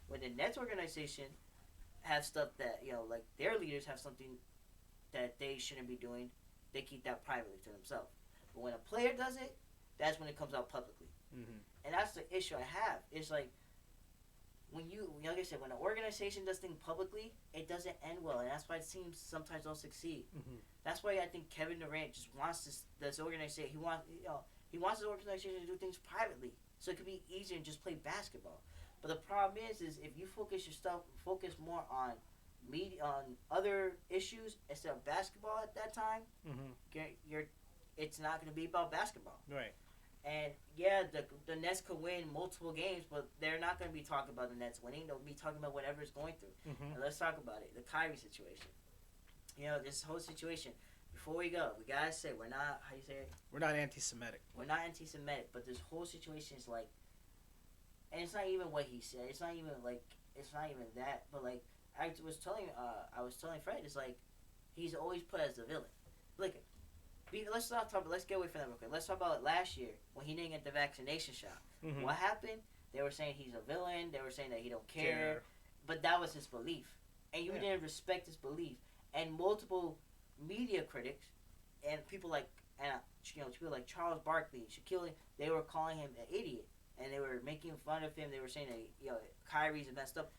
when the Nets organization have stuff that like their leaders have something that they shouldn't be doing, they keep that privately to themselves. But when a player does it, that's when it comes out publicly. Mm-hmm. And that's the issue I have. It's like like I said, when an organization does things publicly, it doesn't end well, and that's why teams sometimes don't succeed. Mm-hmm. That's why I think Kevin Durant just wants this organization. He wants his organization to do things privately, so it could be easier and just play basketball. But the problem is if you focus more on media, on other issues instead of basketball at that time, it's not going to be about basketball. Right. And the Nets could win multiple games, but they're not going to be talking about the Nets winning. They'll be talking about whatever it's going through. Mm-hmm. And let's talk about it. The Kyrie situation. This whole situation. Before we go, we gotta say we're not. How you say it? We're not anti-Semitic. We're not anti-Semitic, but this whole situation is like and it's not even what he said. It's not even like it's not even that. But like I was telling Fred, it's like he's always put as the villain. Like, let's not talk. Let's get away from that real quick. Let's talk about last year when he didn't get the vaccination shot. Mm-hmm. What happened? They were saying he's a villain. They were saying that he don't care. But that was his belief, and you didn't respect his belief. And multiple media critics and people like people like Charles Barkley, Shaquille, they were calling him an idiot, and they were making fun of him. They were saying that Kyrie's messed up.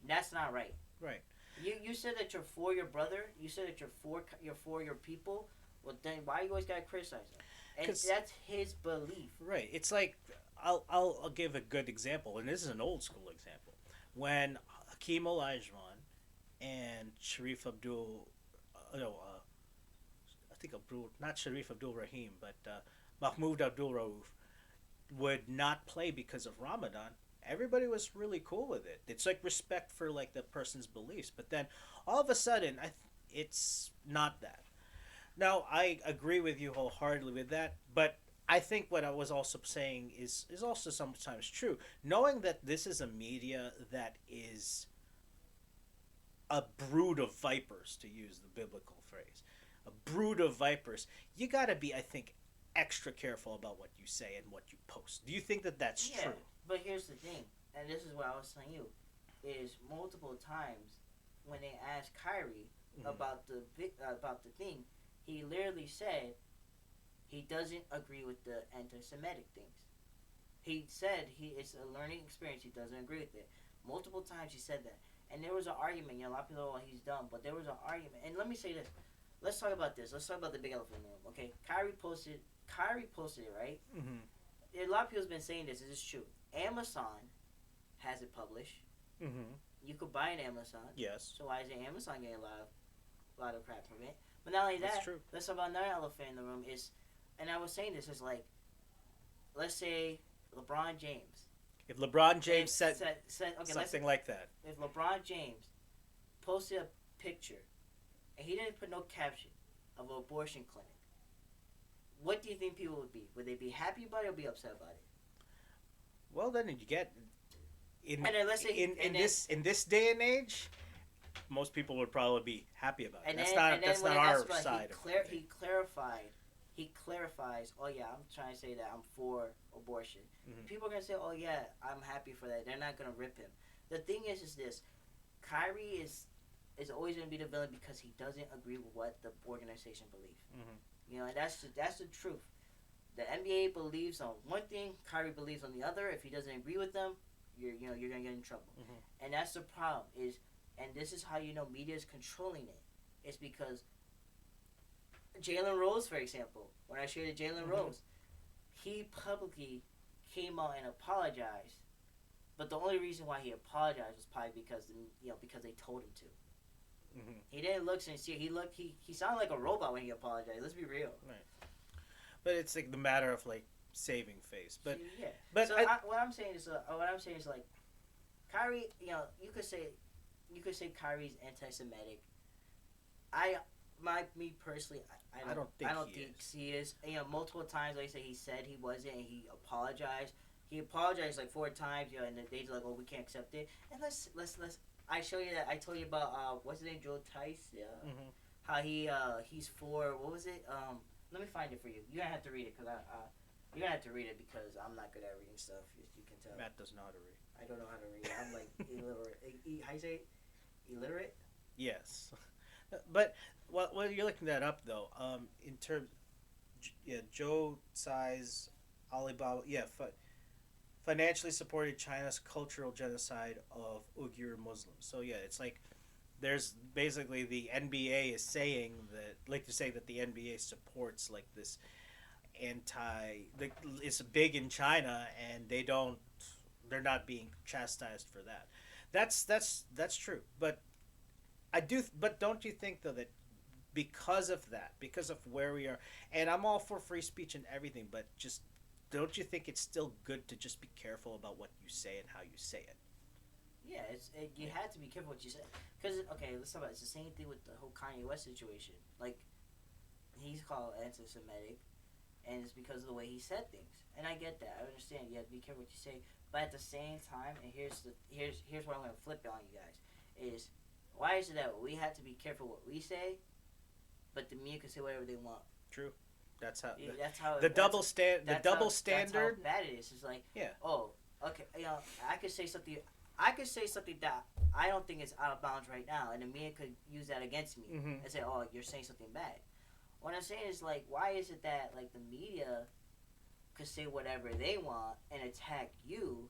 That's not right. Right. You said that you're for your brother. You said that you're for your people. Well, then why you always gotta criticize him? And that's his belief. Right. It's like I'll give a good example, and this is an old school example. When Hakeem Olajuwon and Sharif Abdul, I think not Sharif Abdul Rahim, but Mahmoud Abdul Rauf would not play because of Ramadan. Everybody was really cool with it. It's like respect for like the person's beliefs, but then all of a sudden, it's not that. Now I agree with you wholeheartedly with that, but I think what I was also saying is also sometimes true. Knowing that this is a media that is a brood of vipers, to use the biblical phrase, a brood of vipers, you got to be, I think, extra careful about what you say and what you post. Do you think that that's true? But here's the thing, and this is what I was telling you, is multiple times when they asked Kyrie about the thing, he literally said he doesn't agree with the anti-Semitic things. He said it's a learning experience. He doesn't agree with it. Multiple times he said that, and there was an argument. A lot of people, he's dumb, but there was an argument. And let me say this. Let's talk about this. Let's talk about the big elephant in the room. Okay, Kyrie posted it, right? Mm-hmm. A lot of people's been saying this. This is true. Amazon has it published. Mm-hmm. You could buy it on Amazon. Yes. So why is Amazon getting a lot of crap from it? But not only that, That's true. let's talk about another elephant in the room. And I was saying this is like, let's say LeBron James. If LeBron James said okay, something like that. If LeBron James posted a picture and he didn't put no caption of an abortion clinic, what do you think people would be? Would they be happy about it or be upset about it? Well, then you get in this day and age, most people would probably be happy about it. That's not our side. He clarifies. Oh yeah, I'm trying to say that I'm for abortion. Mm-hmm. People are gonna say, oh yeah, I'm happy for that. They're not gonna rip him. The thing is this: Kyrie is always gonna be the villain because he doesn't agree with what the organization believes. Mm-hmm. And that's the truth. The NBA believes on one thing, Kyrie believes on the other. If he doesn't agree with them, you're gonna get in trouble. Mm-hmm. And that's the problem. And this is how media is controlling it. It's because Jalen Rose, for example, when I shared Jalen Rose, he publicly came out and apologized. But the only reason why he apologized was probably because they told him to. Mm-hmm. He didn't look sincere. He sounded like a robot when he apologized. Let's be real. Right. But it's like the matter of like saving face. But yeah. But so what I'm saying is like, Kyrie. You could say Kyrie's anti-Semitic. Me personally, I don't think he is. Multiple times, like I say, he said he wasn't, and he apologized. He apologized like 4 times, and they're like, "Oh, we can't accept it." And let's. I show you that I told you about what's his name, Joe Tice. How he's for what was it? Let me find it for you. You're gonna have to read it because you're gonna have to read it because I'm not good at reading stuff. As you can tell. Matt doesn't know how to read. I don't know how to read. I'm like illiterate. How you say it? Illiterate? Yes, but while you're looking that up though, in terms, Joe Tsai's Alibaba, financially supported China's cultural genocide of Uyghur Muslims. So yeah, it's like there's basically the NBA is saying that, like to say that the NBA supports like this it's big in China and they're not being chastised for that. That's true. But don't you think though that because of where we are, and I'm all for free speech and everything, but just don't you think it's still good to just be careful about what you say and how you say it? Yeah, you had to be careful what you say. Because, okay, let's talk about it. It's the same thing with the whole Kanye West situation. Like, he's called anti-Semitic. and it's because of the way he said things. And I get that. I understand. You have to be careful what you say, but at the same time, and here's what I'm gonna flip it on you guys is why is it that we have to be careful what we say, but the media can say whatever they want? True. That's how. That's how The that's- double stand. The that's double how, standard. That's how bad it is. It's like, Yeah. oh, okay, I could say something. I could say something that I don't think is out of bounds right now, and the media could use that against me Mhm. and say, "Oh, you're saying something bad." What I'm saying is like, why is it that like the media could say whatever they want and attack you,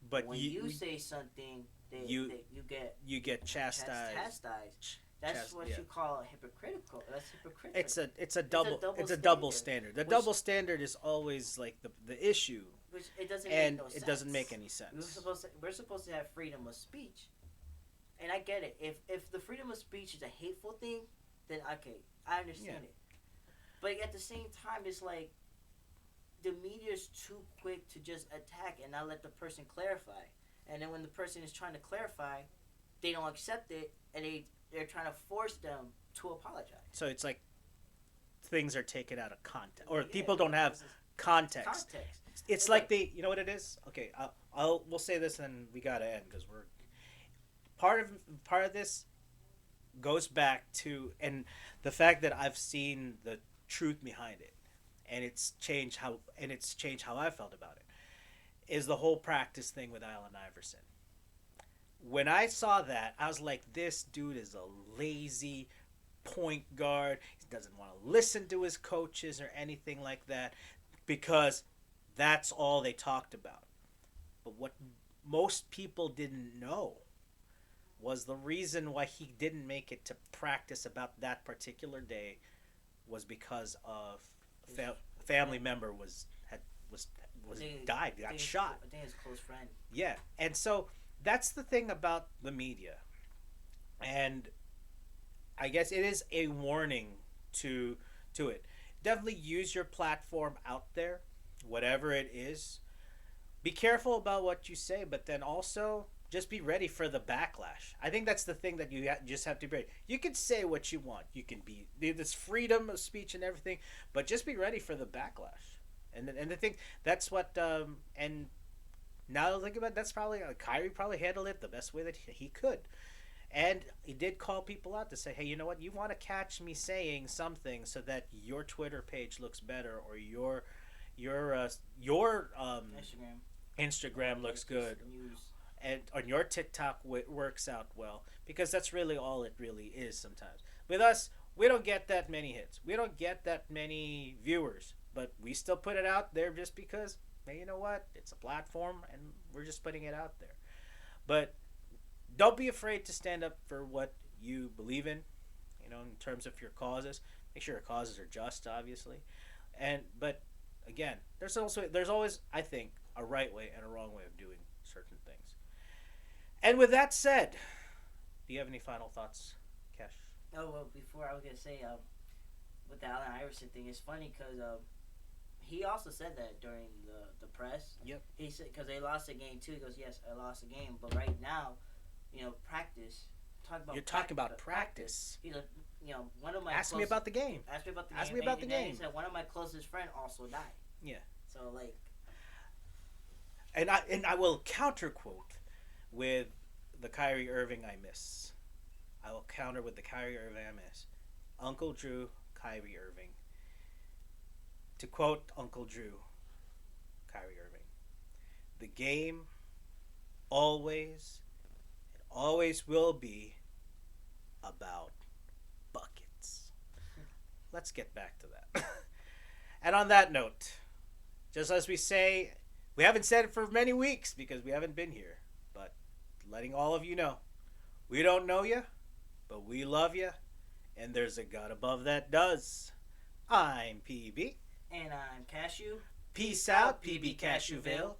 But when you say something, you you get you get chastised. chastised. That's what you call hypocritical. That's hypocritical. It's a double standard. The double standard is always like the issue, Which it doesn't and make no it doesn't sense. make any We're sense. supposed to have freedom of speech, and I get it. If the freedom of speech is a hateful thing, then okay, I understand it. But at the same time, it's like the media is too quick to just attack and not let the person clarify. And then when the person is trying to clarify, they don't accept it, and they're trying to force them to apologize. So it's like things are taken out of context, or Yeah, people don't have context. context. It's like you know what it is. Okay, we'll say this and we gotta end because we're part of this goes back to and the fact that I've seen the truth behind it, and it's changed how I felt about it. Is the whole practice thing with Allen Iverson. When I saw that, I was like, this dude is a lazy point guard. He doesn't want to listen to his coaches or anything like that because that's all they talked about. But what most people didn't know was the reason why he didn't make it to practice about that particular day was because of family member died, got shot. I think his close friend. Yeah, and so that's the thing about the media, and I guess it is a warning to it. Definitely use your platform out there, whatever it is. Be careful about what you say, but then also just be ready for the backlash. I think that's the thing that you just have to be ready. You can say what you want. You can be this freedom of speech and everything, but just be ready for the backlash. And the thing that's what and now that I think about it, that's probably Kyrie probably handled it the best way that he could, and he did call people out to say, hey, you know what, you want to catch me saying something so that your Twitter page looks better or your Instagram looks good. News. And on your TikTok works out well, because that's really all it really is sometimes. With us, we don't get that many hits. We don't get that many viewers, but we still put it out there just because, hey, you know what? It's a platform and we're just putting it out there. But don't be afraid to stand up for what you believe in, in terms of your causes. Make sure your causes are just, obviously. But again, there's always, I think, a right way and a wrong way of doing certain things. And with that said, do you have any final thoughts, Cash? Oh, well, before I was going to say, with the Allen Iverson thing, it's funny because he also said that during the press. Yep. He said, because they lost the game too. He goes, yes, I lost the game. But right now, practice. You're talking about practice. He's like, one of my Ask me about the game. Ask me about the game. Ask me about the game. He said one of my closest friends also died. Yeah. So, like. And I will counter quote with the Kyrie Irving I miss. I will counter with the Kyrie Irving I miss. Uncle Drew, Kyrie Irving. To quote Uncle Drew, Kyrie Irving, the game always will be about buckets. Let's get back to that. And on that note, just as we say, we haven't said it for many weeks because we haven't been here, but letting all of you know, we don't know you, but we love you, and there's a God above that does. I'm PB. And I'm Cashew. Peace out, PB Cashewville.